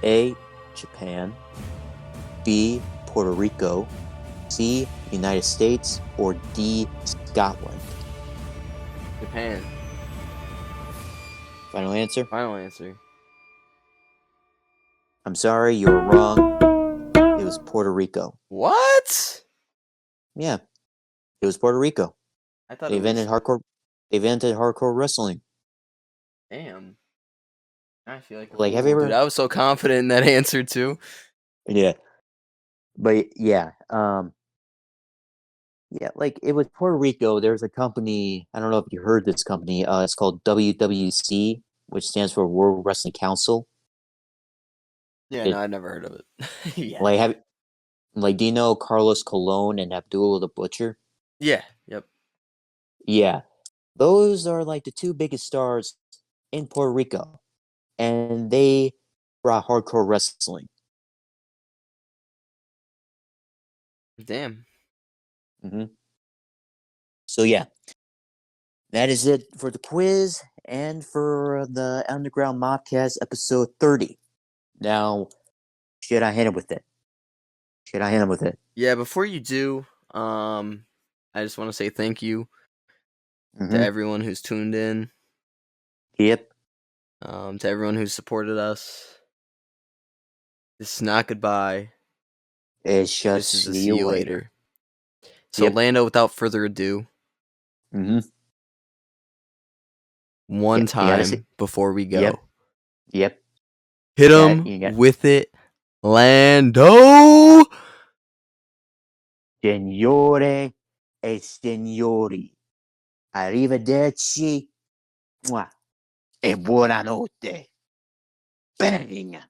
A. Japan. B. Puerto Rico. C. United States. Or D. Scotland. Japan. Final answer? Final answer. I'm sorry, you were wrong. It was Puerto Rico. What? Yeah, it was Puerto Rico. I thought They it was. invented hardcore. They invented hardcore wrestling. Damn. I feel like a Like, have you fool, dude. ever? I was so confident in that answer too. Yeah, but yeah, yeah, like it was Puerto Rico. There's a company. I don't know if you heard this company. It's called WWC, which stands for World Wrestling Council. Yeah, no, It I've never heard of it. Yeah. like have like do you know Carlos Colon and Abdullah the Butcher? Yeah. Yep. Yeah, those are like the two biggest stars in Puerto Rico, and they brought hardcore wrestling. Damn. hmm So yeah, that is it for the quiz and for the Underground Mobcast episode 30. Now, should I hit him with it? Should I hit him with it? Yeah. Before you do, I just want to say thank you to Mm-hmm. everyone who's tuned in, Yep. to everyone who's supported us. This is not goodbye. It should This is a see see you you later. later. So, Yep. Lando, without further ado, Mm-hmm. one Yep. You gotta see. time before we Yep. go, Yep. hit him You got. with it, Lando. Signore e signori, arrivederci. Mwah. E buonanotte. Bang.